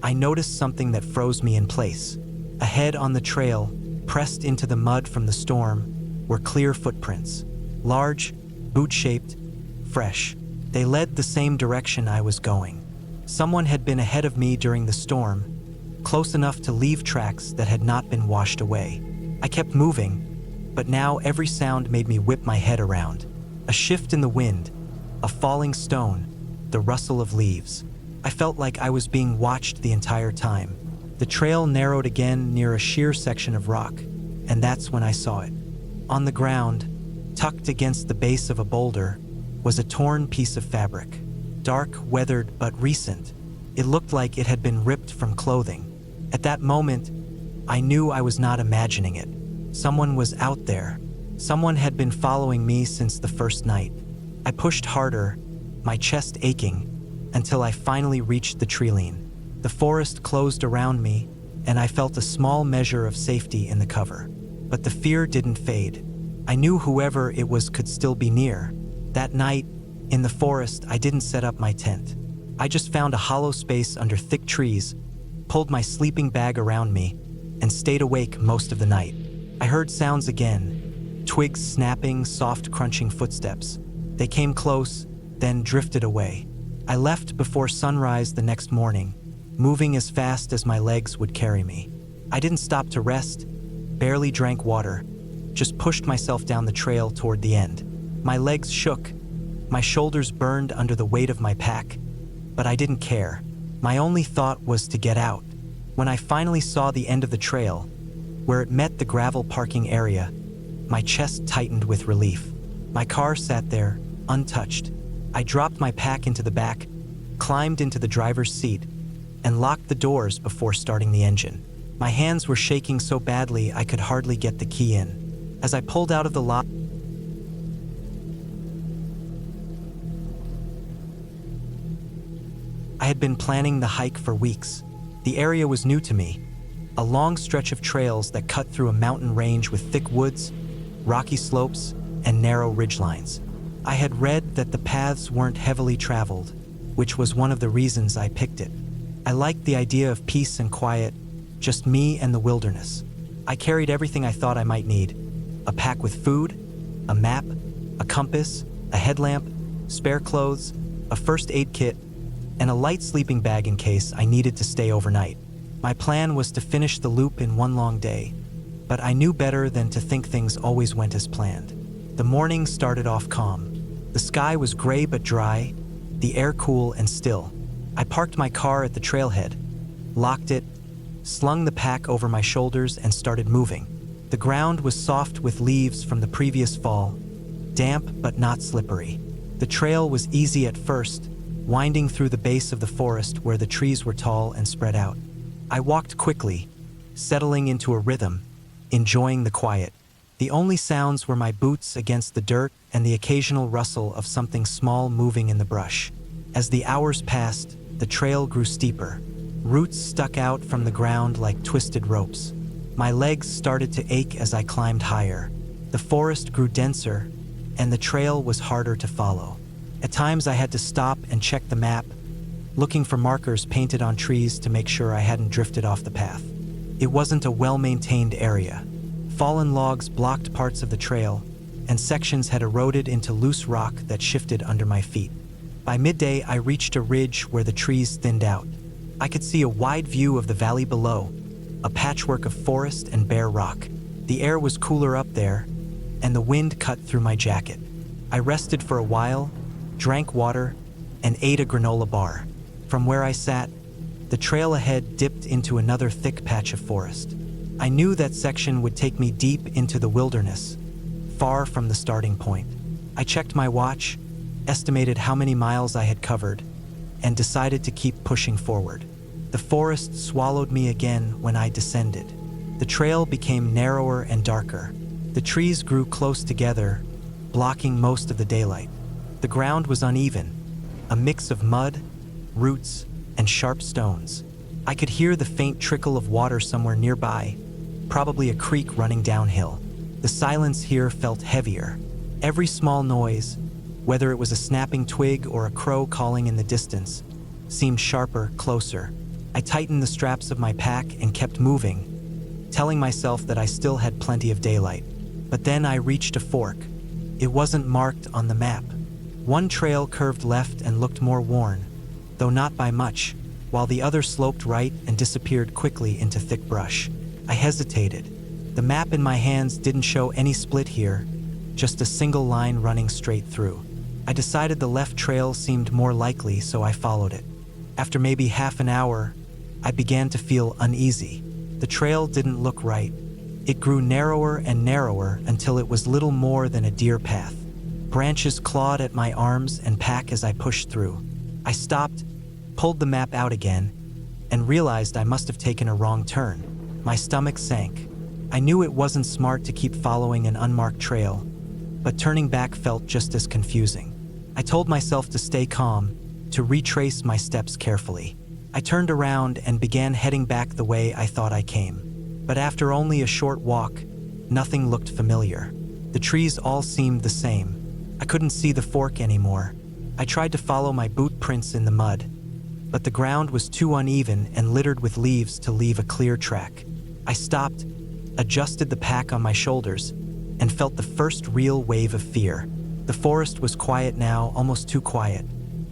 I noticed something that froze me in place. Ahead on the trail, pressed into the mud from the storm, were clear footprints. Large, boot-shaped, fresh. They led the same direction I was going. Someone had been ahead of me during the storm, close enough to leave tracks that had not been washed away. I kept moving, but now every sound made me whip my head around. A shift in the wind, a falling stone, the rustle of leaves. I felt like I was being watched the entire time. The trail narrowed again near a sheer section of rock, and that's when I saw it. On the ground, tucked against the base of a boulder, was a torn piece of fabric. Dark, weathered, but recent. It looked like it had been ripped from clothing. At that moment, I knew I was not imagining it. Someone was out there. Someone had been following me since the first night. I pushed harder, my chest aching, until I finally reached the treeline. The forest closed around me, and I felt a small measure of safety in the cover. But the fear didn't fade. I knew whoever it was could still be near. That night, in the forest, I didn't set up my tent. I just found a hollow space under thick trees, pulled my sleeping bag around me, and stayed awake most of the night. I heard sounds again. Twigs snapping, soft crunching footsteps. They came close, then drifted away. I left before sunrise the next morning, moving as fast as my legs would carry me. I didn't stop to rest, barely drank water, just pushed myself down the trail toward the end. My legs shook, my shoulders burned under the weight of my pack, but I didn't care. My only thought was to get out. When I finally saw the end of the trail, where it met the gravel parking area, my chest tightened with relief. My car sat there, untouched. I dropped my pack into the back, climbed into the driver's seat, and locked the doors before starting the engine. My hands were shaking so badly I could hardly get the key in. As I pulled out of the lot, I had been planning the hike for weeks. The area was new to me, a long stretch of trails that cut through a mountain range with thick woods, rocky slopes, and narrow ridgelines. I had read that the paths weren't heavily traveled, which was one of the reasons I picked it. I liked the idea of peace and quiet, just me and the wilderness. I carried everything I thought I might need: a pack with food, a map, a compass, a headlamp, spare clothes, a first aid kit, and a light sleeping bag in case I needed to stay overnight. My plan was to finish the loop in one long day, but I knew better than to think things always went as planned. The morning started off calm. The sky was gray but dry, the air cool and still. I parked my car at the trailhead, locked it, slung the pack over my shoulders, and started moving. The ground was soft with leaves from the previous fall, damp but not slippery. The trail was easy at first, winding through the base of the forest where the trees were tall and spread out. I walked quickly, settling into a rhythm, enjoying the quiet. The only sounds were my boots against the dirt and the occasional rustle of something small moving in the brush. As the hours passed, the trail grew steeper. Roots stuck out from the ground like twisted ropes. My legs started to ache as I climbed higher. The forest grew denser, and the trail was harder to follow. At times I had to stop and check the map, looking for markers painted on trees to make sure I hadn't drifted off the path. It wasn't a well-maintained area. Fallen logs blocked parts of the trail, and sections had eroded into loose rock that shifted under my feet. By midday, I reached a ridge where the trees thinned out. I could see a wide view of the valley below, a patchwork of forest and bare rock. The air was cooler up there, and the wind cut through my jacket. I rested for a while, drank water, and ate a granola bar. From where I sat, The trail ahead dipped into another thick patch of forest. I knew that section would take me deep into the wilderness, far from the starting point. I checked my watch, estimated how many miles I had covered, and decided to keep pushing forward. The forest swallowed me again when I descended. The trail became narrower and darker. The trees grew close together, blocking most of the daylight. The ground was uneven, a mix of mud, roots, and sharp stones. I could hear the faint trickle of water somewhere nearby, probably a creek running downhill. The silence here felt heavier. Every small noise, whether it was a snapping twig or a crow calling in the distance, seemed sharper, closer. I tightened the straps of my pack and kept moving, telling myself that I still had plenty of daylight. But then I reached a fork. It wasn't marked on the map. One trail curved left and looked more worn, though not by much, while the other sloped right and disappeared quickly into thick brush. I hesitated. The map in my hands didn't show any split here, just a single line running straight through. I decided the left trail seemed more likely, so I followed it. After maybe half an hour, I began to feel uneasy. The trail didn't look right. It grew narrower and narrower until it was little more than a deer path. Branches clawed at my arms and pack as I pushed through. I stopped, pulled the map out again, and realized I must have taken a wrong turn. My stomach sank. I knew it wasn't smart to keep following an unmarked trail, but turning back felt just as confusing. I told myself to stay calm, to retrace my steps carefully. I turned around and began heading back the way I thought I came. But after only a short walk, nothing looked familiar. The trees all seemed the same. I couldn't see the fork anymore. I tried to follow my boot prints in the mud, but the ground was too uneven and littered with leaves to leave a clear track. I stopped, adjusted the pack on my shoulders, and felt the first real wave of fear. The forest was quiet now, almost too quiet.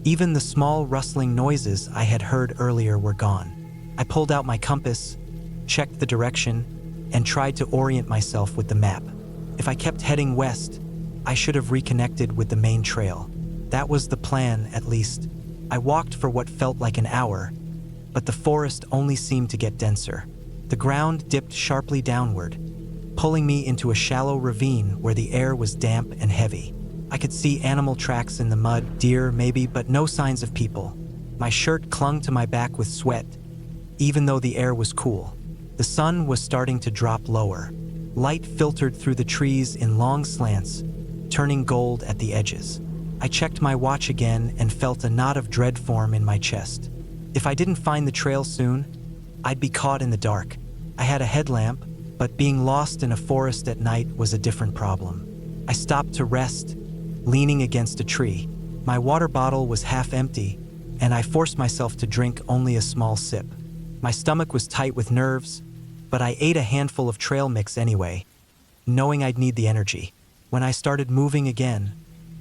Even the small rustling noises I had heard earlier were gone. I pulled out my compass, checked the direction, and tried to orient myself with the map. If I kept heading west, I should have reconnected with the main trail. That was the plan, at least. I walked for what felt like an hour, but the forest only seemed to get denser. The ground dipped sharply downward, pulling me into a shallow ravine where the air was damp and heavy. I could see animal tracks in the mud, deer maybe, but no signs of people. My shirt clung to my back with sweat, even though the air was cool. The sun was starting to drop lower. Light filtered through the trees in long slants, turning gold at the edges. I checked my watch again and felt a knot of dread form in my chest. If I didn't find the trail soon, I'd be caught in the dark. I had a headlamp, but being lost in a forest at night was a different problem. I stopped to rest, leaning against a tree. My water bottle was half empty, and I forced myself to drink only a small sip. My stomach was tight with nerves, but I ate a handful of trail mix anyway, knowing I'd need the energy. When I started moving again,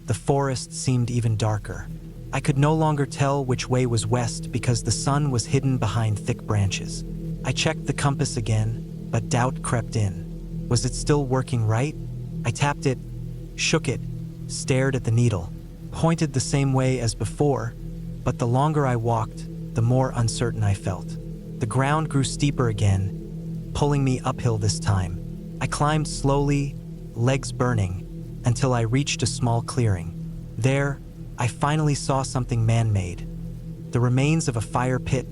the forest seemed even darker. I could no longer tell which way was west because the sun was hidden behind thick branches. I checked the compass again, but doubt crept in. Was it still working right? I tapped it, shook it, stared at the needle, pointed the same way as before, but the longer I walked, the more uncertain I felt. The ground grew steeper again, pulling me uphill this time. I climbed slowly, legs burning, until I reached a small clearing. There, I finally saw something man-made. The remains of a fire pit,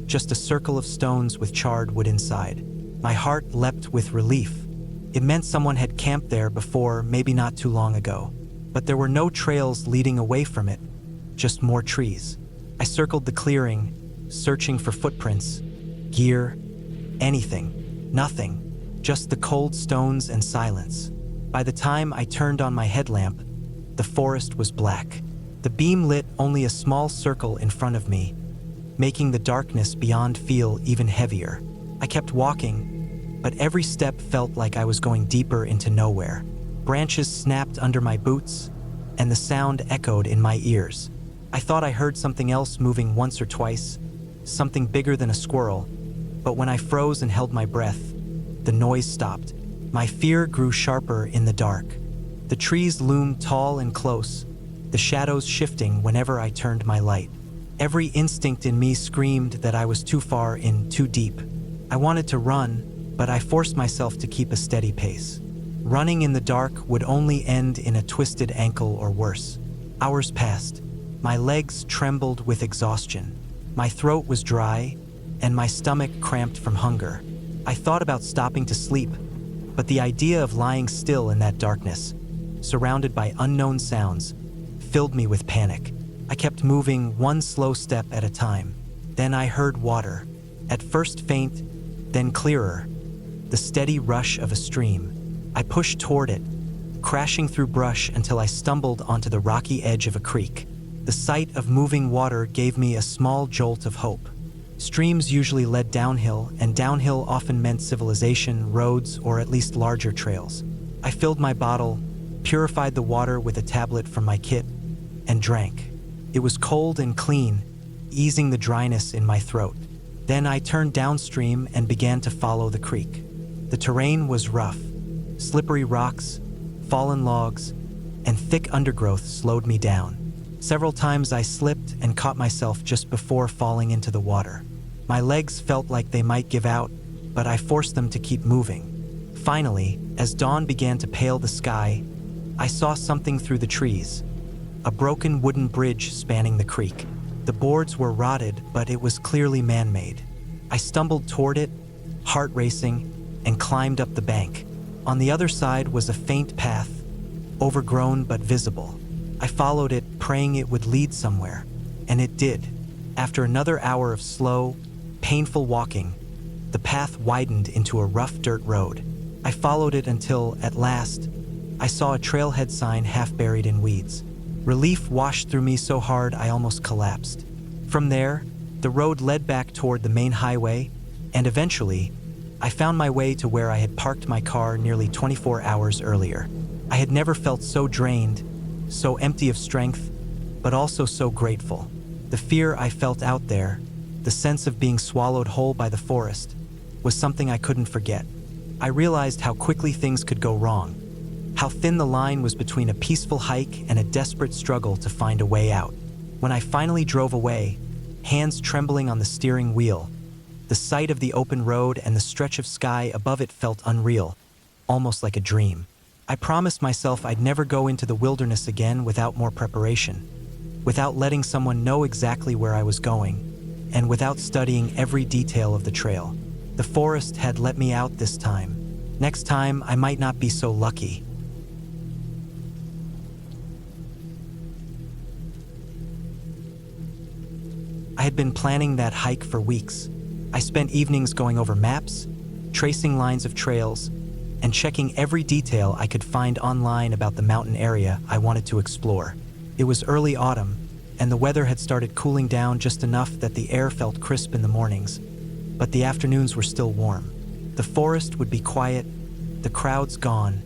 just a circle of stones with charred wood inside. My heart leapt with relief. It meant someone had camped there before, maybe not too long ago. But there were no trails leading away from it, just more trees. I circled the clearing, searching for footprints, gear, anything. Nothing, just the cold stones and silence. By the time I turned on my headlamp, the forest was black. The beam lit only a small circle in front of me, making the darkness beyond feel even heavier. I kept walking, but every step felt like I was going deeper into nowhere. Branches snapped under my boots, and the sound echoed in my ears. I thought I heard something else moving once or twice, something bigger than a squirrel, but when I froze and held my breath, the noise stopped. My fear grew sharper in the dark. The trees loomed tall and close, the shadows shifting whenever I turned my light. Every instinct in me screamed that I was too far in, too deep. I wanted to run, but I forced myself to keep a steady pace. Running in the dark would only end in a twisted ankle or worse. Hours passed. My legs trembled with exhaustion. My throat was dry, and my stomach cramped from hunger. I thought about stopping to sleep, but the idea of lying still in that darkness, surrounded by unknown sounds, filled me with panic. I kept moving one slow step at a time. Then I heard water, at first faint, then clearer, the steady rush of a stream. I pushed toward it, crashing through brush until I stumbled onto the rocky edge of a creek. The sight of moving water gave me a small jolt of hope. Streams usually led downhill, and downhill often meant civilization, roads, or at least larger trails. I filled my bottle, purified the water with a tablet from my kit, and drank. It was cold and clean, easing the dryness in my throat. Then I turned downstream and began to follow the creek. The terrain was rough. Slippery rocks, fallen logs, and thick undergrowth slowed me down. Several times I slipped and caught myself just before falling into the water. My legs felt like they might give out, but I forced them to keep moving. Finally, as dawn began to pale the sky, I saw something through the trees. A broken wooden bridge spanning the creek. The boards were rotted, but it was clearly man-made. I stumbled toward it, heart racing, and climbed up the bank. On the other side was a faint path, overgrown but visible. I followed it, praying it would lead somewhere, and it did. After another hour of slow, painful walking, the path widened into a rough dirt road. I followed it until, at last, I saw a trailhead sign half buried in weeds. Relief washed through me so hard I almost collapsed. From there, the road led back toward the main highway, and eventually, I found my way to where I had parked my car nearly 24 hours earlier. I had never felt so drained, so empty of strength, but also so grateful. The fear I felt out there, the sense of being swallowed whole by the forest, was something I couldn't forget. I realized how quickly things could go wrong, how thin the line was between a peaceful hike and a desperate struggle to find a way out. When I finally drove away, hands trembling on the steering wheel, the sight of the open road and the stretch of sky above it felt unreal, almost like a dream. I promised myself I'd never go into the wilderness again without more preparation, without letting someone know exactly where I was going, and without studying every detail of the trail. The forest had let me out this time. Next time, I might not be so lucky. I had been planning that hike for weeks. I spent evenings going over maps, tracing lines of trails, and checking every detail I could find online about the mountain area I wanted to explore. It was early autumn, and the weather had started cooling down just enough that the air felt crisp in the mornings, but the afternoons were still warm. The forest would be quiet, the crowds gone,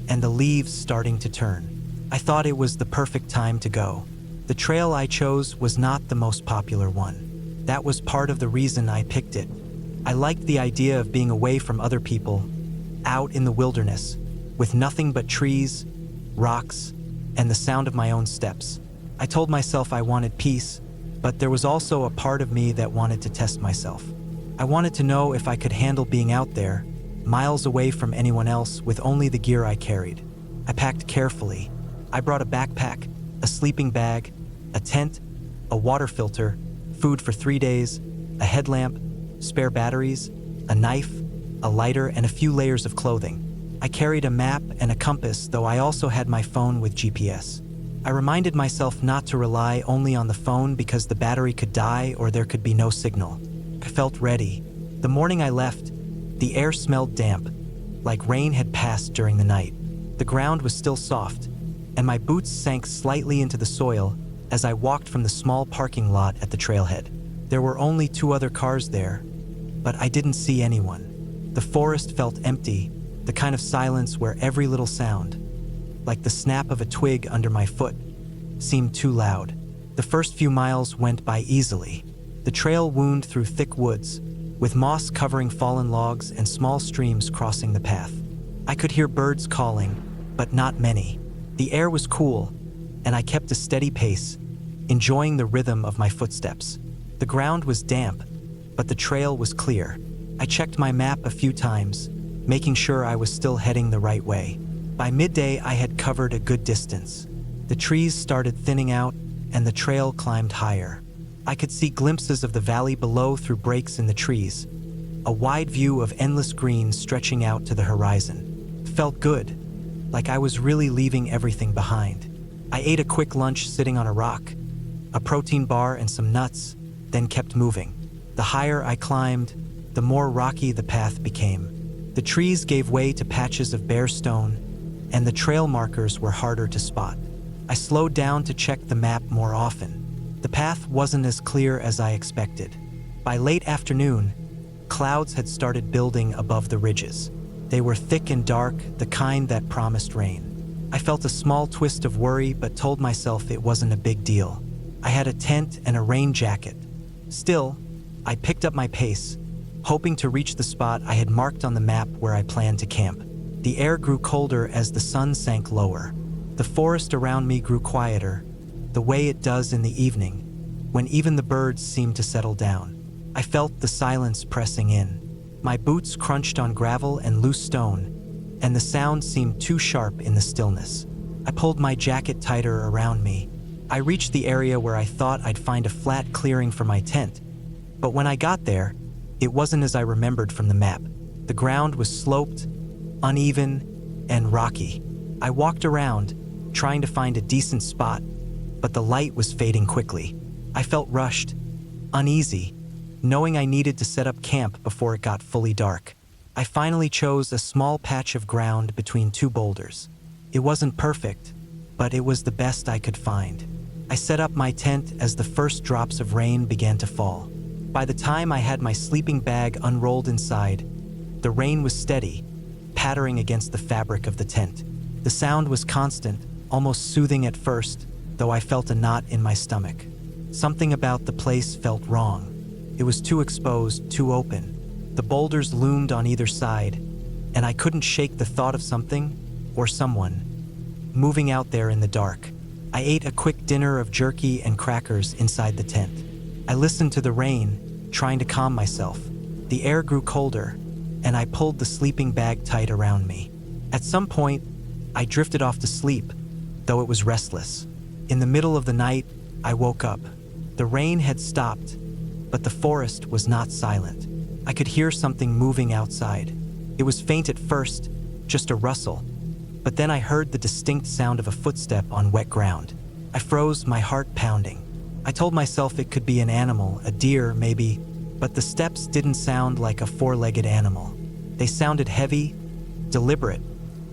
and the leaves starting to turn. I thought it was the perfect time to go. The trail I chose was not the most popular one. That was part of the reason I picked it. I liked the idea of being away from other people, out in the wilderness, with nothing but trees, rocks, and the sound of my own steps. I told myself I wanted peace, but there was also a part of me that wanted to test myself. I wanted to know if I could handle being out there, miles away from anyone else with only the gear I carried. I packed carefully. I brought a backpack, a sleeping bag, a tent, a water filter, food for 3 days, a headlamp, spare batteries, a knife, a lighter, and a few layers of clothing. I carried a map and a compass, though I also had my phone with GPS. I reminded myself not to rely only on the phone because the battery could die or there could be no signal. I felt ready. The morning I left, the air smelled damp, like rain had passed during the night. The ground was still soft, and my boots sank slightly into the soil as I walked from the small parking lot at the trailhead. There were only 2 other cars there, but I didn't see anyone. The forest felt empty, the kind of silence where every little sound, like the snap of a twig under my foot, seemed too loud. The first few miles went by easily. The trail wound through thick woods, with moss covering fallen logs and small streams crossing the path. I could hear birds calling, but not many. The air was cool, and I kept a steady pace, enjoying the rhythm of my footsteps. The ground was damp, but the trail was clear. I checked my map a few times, making sure I was still heading the right way. By midday, I had covered a good distance. The trees started thinning out, and the trail climbed higher. I could see glimpses of the valley below through breaks in the trees, a wide view of endless green stretching out to the horizon. It felt good, like I was really leaving everything behind. I ate a quick lunch sitting on a rock, a protein bar and some nuts, then kept moving. The higher I climbed, the more rocky the path became. The trees gave way to patches of bare stone, and the trail markers were harder to spot. I slowed down to check the map more often. The path wasn't as clear as I expected. By late afternoon, clouds had started building above the ridges. They were thick and dark, the kind that promised rain. I felt a small twist of worry, but told myself it wasn't a big deal. I had a tent and a rain jacket. Still, I picked up my pace, hoping to reach the spot I had marked on the map where I planned to camp. The air grew colder as the sun sank lower. The forest around me grew quieter, the way it does in the evening, when even the birds seemed to settle down. I felt the silence pressing in. My boots crunched on gravel and loose stone, and the sound seemed too sharp in the stillness. I pulled my jacket tighter around me. I reached the area where I thought I'd find a flat clearing for my tent, but when I got there, it wasn't as I remembered from the map. The ground was sloped, uneven, and rocky. I walked around, trying to find a decent spot, but the light was fading quickly. I felt rushed, uneasy, knowing I needed to set up camp before it got fully dark. I finally chose a small patch of ground between two boulders. It wasn't perfect, but it was the best I could find. I set up my tent as the first drops of rain began to fall. By the time I had my sleeping bag unrolled inside, the rain was steady, pattering against the fabric of the tent. The sound was constant, almost soothing at first, though I felt a knot in my stomach. Something about the place felt wrong. It was too exposed, too open. The boulders loomed on either side, and I couldn't shake the thought of something, or someone, moving out there in the dark. I ate a quick dinner of jerky and crackers inside the tent. I listened to the rain, trying to calm myself. The air grew colder, and I pulled the sleeping bag tight around me. At some point, I drifted off to sleep, though it was restless. In the middle of the night, I woke up. The rain had stopped, but the forest was not silent. I could hear something moving outside. It was faint at first, just a rustle, but then I heard the distinct sound of a footstep on wet ground. I froze, my heart pounding. I told myself it could be an animal, a deer maybe, but the steps didn't sound like a four-legged animal. They sounded heavy, deliberate,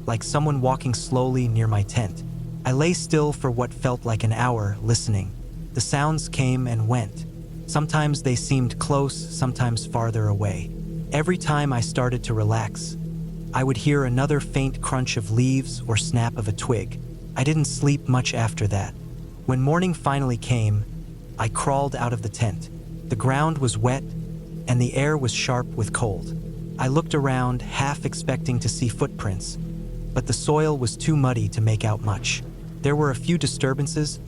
like someone walking slowly near my tent. I lay still for what felt like an hour, listening. The sounds came and went. Sometimes they seemed close, sometimes farther away. Every time I started to relax, I would hear another faint crunch of leaves or snap of a twig. I didn't sleep much after that. When morning finally came, I crawled out of the tent. The ground was wet, and the air was sharp with cold. I looked around, half expecting to see footprints, but the soil was too muddy to make out much. There were a few disturbances,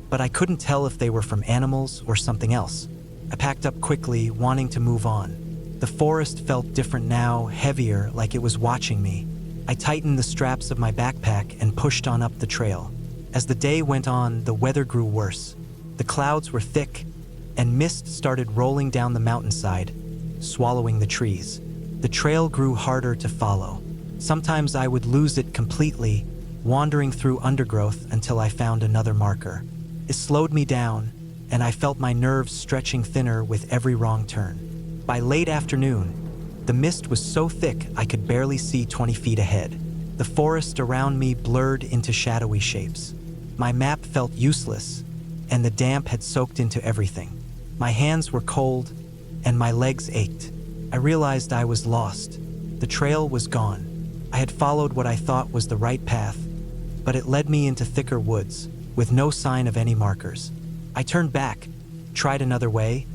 but I couldn't tell if they were from animals or something else. I packed up quickly, wanting to move on. The forest felt different now, heavier, like it was watching me. I tightened the straps of my backpack and pushed on up the trail. As the day went on, the weather grew worse. The clouds were thick, and mist started rolling down the mountainside, swallowing the trees. The trail grew harder to follow. Sometimes I would lose it completely, wandering through undergrowth until I found another marker. It slowed me down, and I felt my nerves stretching thinner with every wrong turn. By late afternoon, the mist was so thick I could barely see 20 feet ahead. The forest around me blurred into shadowy shapes. My map felt useless, and the damp had soaked into everything. My hands were cold, and my legs ached. I realized I was lost. The trail was gone. I had followed what I thought was the right path, but it led me into thicker woods, with no sign of any markers. I turned back, tried another way,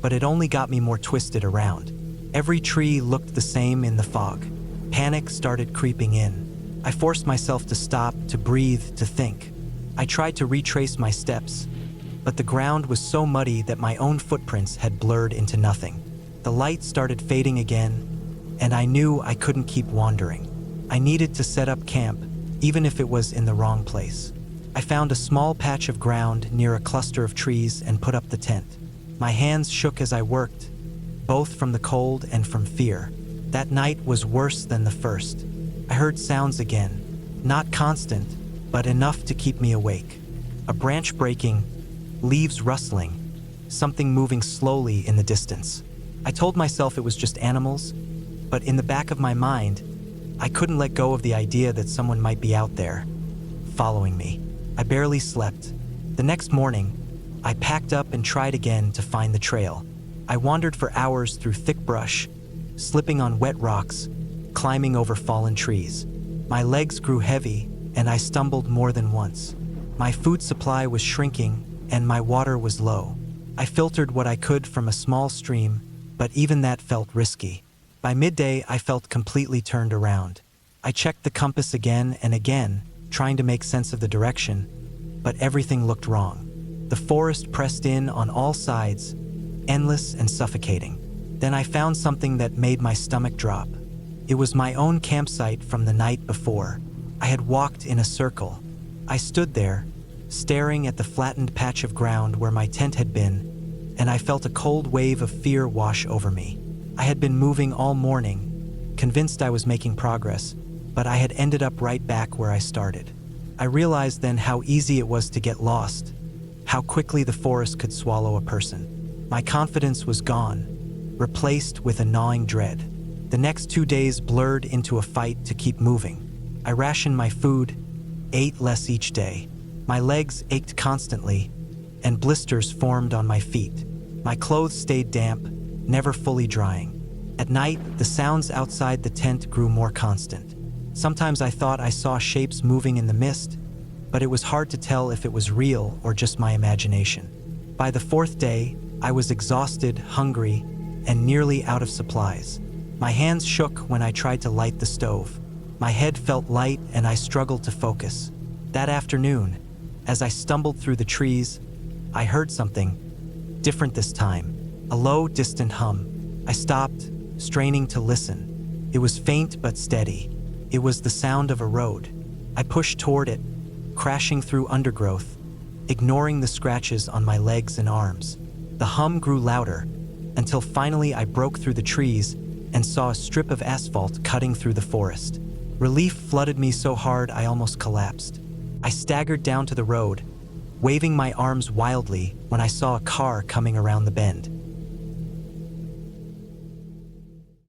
but it only got me more twisted around. Every tree looked the same in the fog. Panic started creeping in. I forced myself to stop, to breathe, to think. I tried to retrace my steps, but the ground was so muddy that my own footprints had blurred into nothing. The light started fading again, and I knew I couldn't keep wandering. I needed to set up camp, even if it was in the wrong place. I found a small patch of ground near a cluster of trees and put up the tent. My hands shook as I worked, both from the cold and from fear. That night was worse than the first. I heard sounds again, not constant, but enough to keep me awake. A branch breaking, leaves rustling, something moving slowly in the distance. I told myself it was just animals, but in the back of my mind, I couldn't let go of the idea that someone might be out there, following me. I barely slept. The next morning, I packed up and tried again to find the trail. I wandered for hours through thick brush, slipping on wet rocks, climbing over fallen trees. My legs grew heavy, and I stumbled more than once. My food supply was shrinking, and my water was low. I filtered what I could from a small stream, but even that felt risky. By midday, I felt completely turned around. I checked the compass again and again, trying to make sense of the direction, but everything looked wrong. The forest pressed in on all sides, endless and suffocating. Then I found something that made my stomach drop. It was my own campsite from the night before. I had walked in a circle. I stood there, staring at the flattened patch of ground where my tent had been, and I felt a cold wave of fear wash over me. I had been moving all morning, convinced I was making progress, but I had ended up right back where I started. I realized then how easy it was to get lost, how quickly the forest could swallow a person. My confidence was gone, replaced with a gnawing dread. The next 2 days blurred into a fight to keep moving. I rationed my food, ate less each day. My legs ached constantly, and blisters formed on my feet. My clothes stayed damp, never fully drying. At night, the sounds outside the tent grew more constant. Sometimes I thought I saw shapes moving in the mist, but it was hard to tell if it was real or just my imagination. By the 4th day, I was exhausted, hungry, and nearly out of supplies. My hands shook when I tried to light the stove. My head felt light and I struggled to focus. That afternoon, as I stumbled through the trees, I heard something, different this time, a low, distant hum. I stopped, straining to listen. It was faint but steady. It was the sound of a road. I pushed toward it, crashing through undergrowth, ignoring the scratches on my legs and arms. The hum grew louder, until finally I broke through the trees and saw a strip of asphalt cutting through the forest. Relief flooded me so hard I almost collapsed. I staggered down to the road, waving my arms wildly when I saw a car coming around the bend.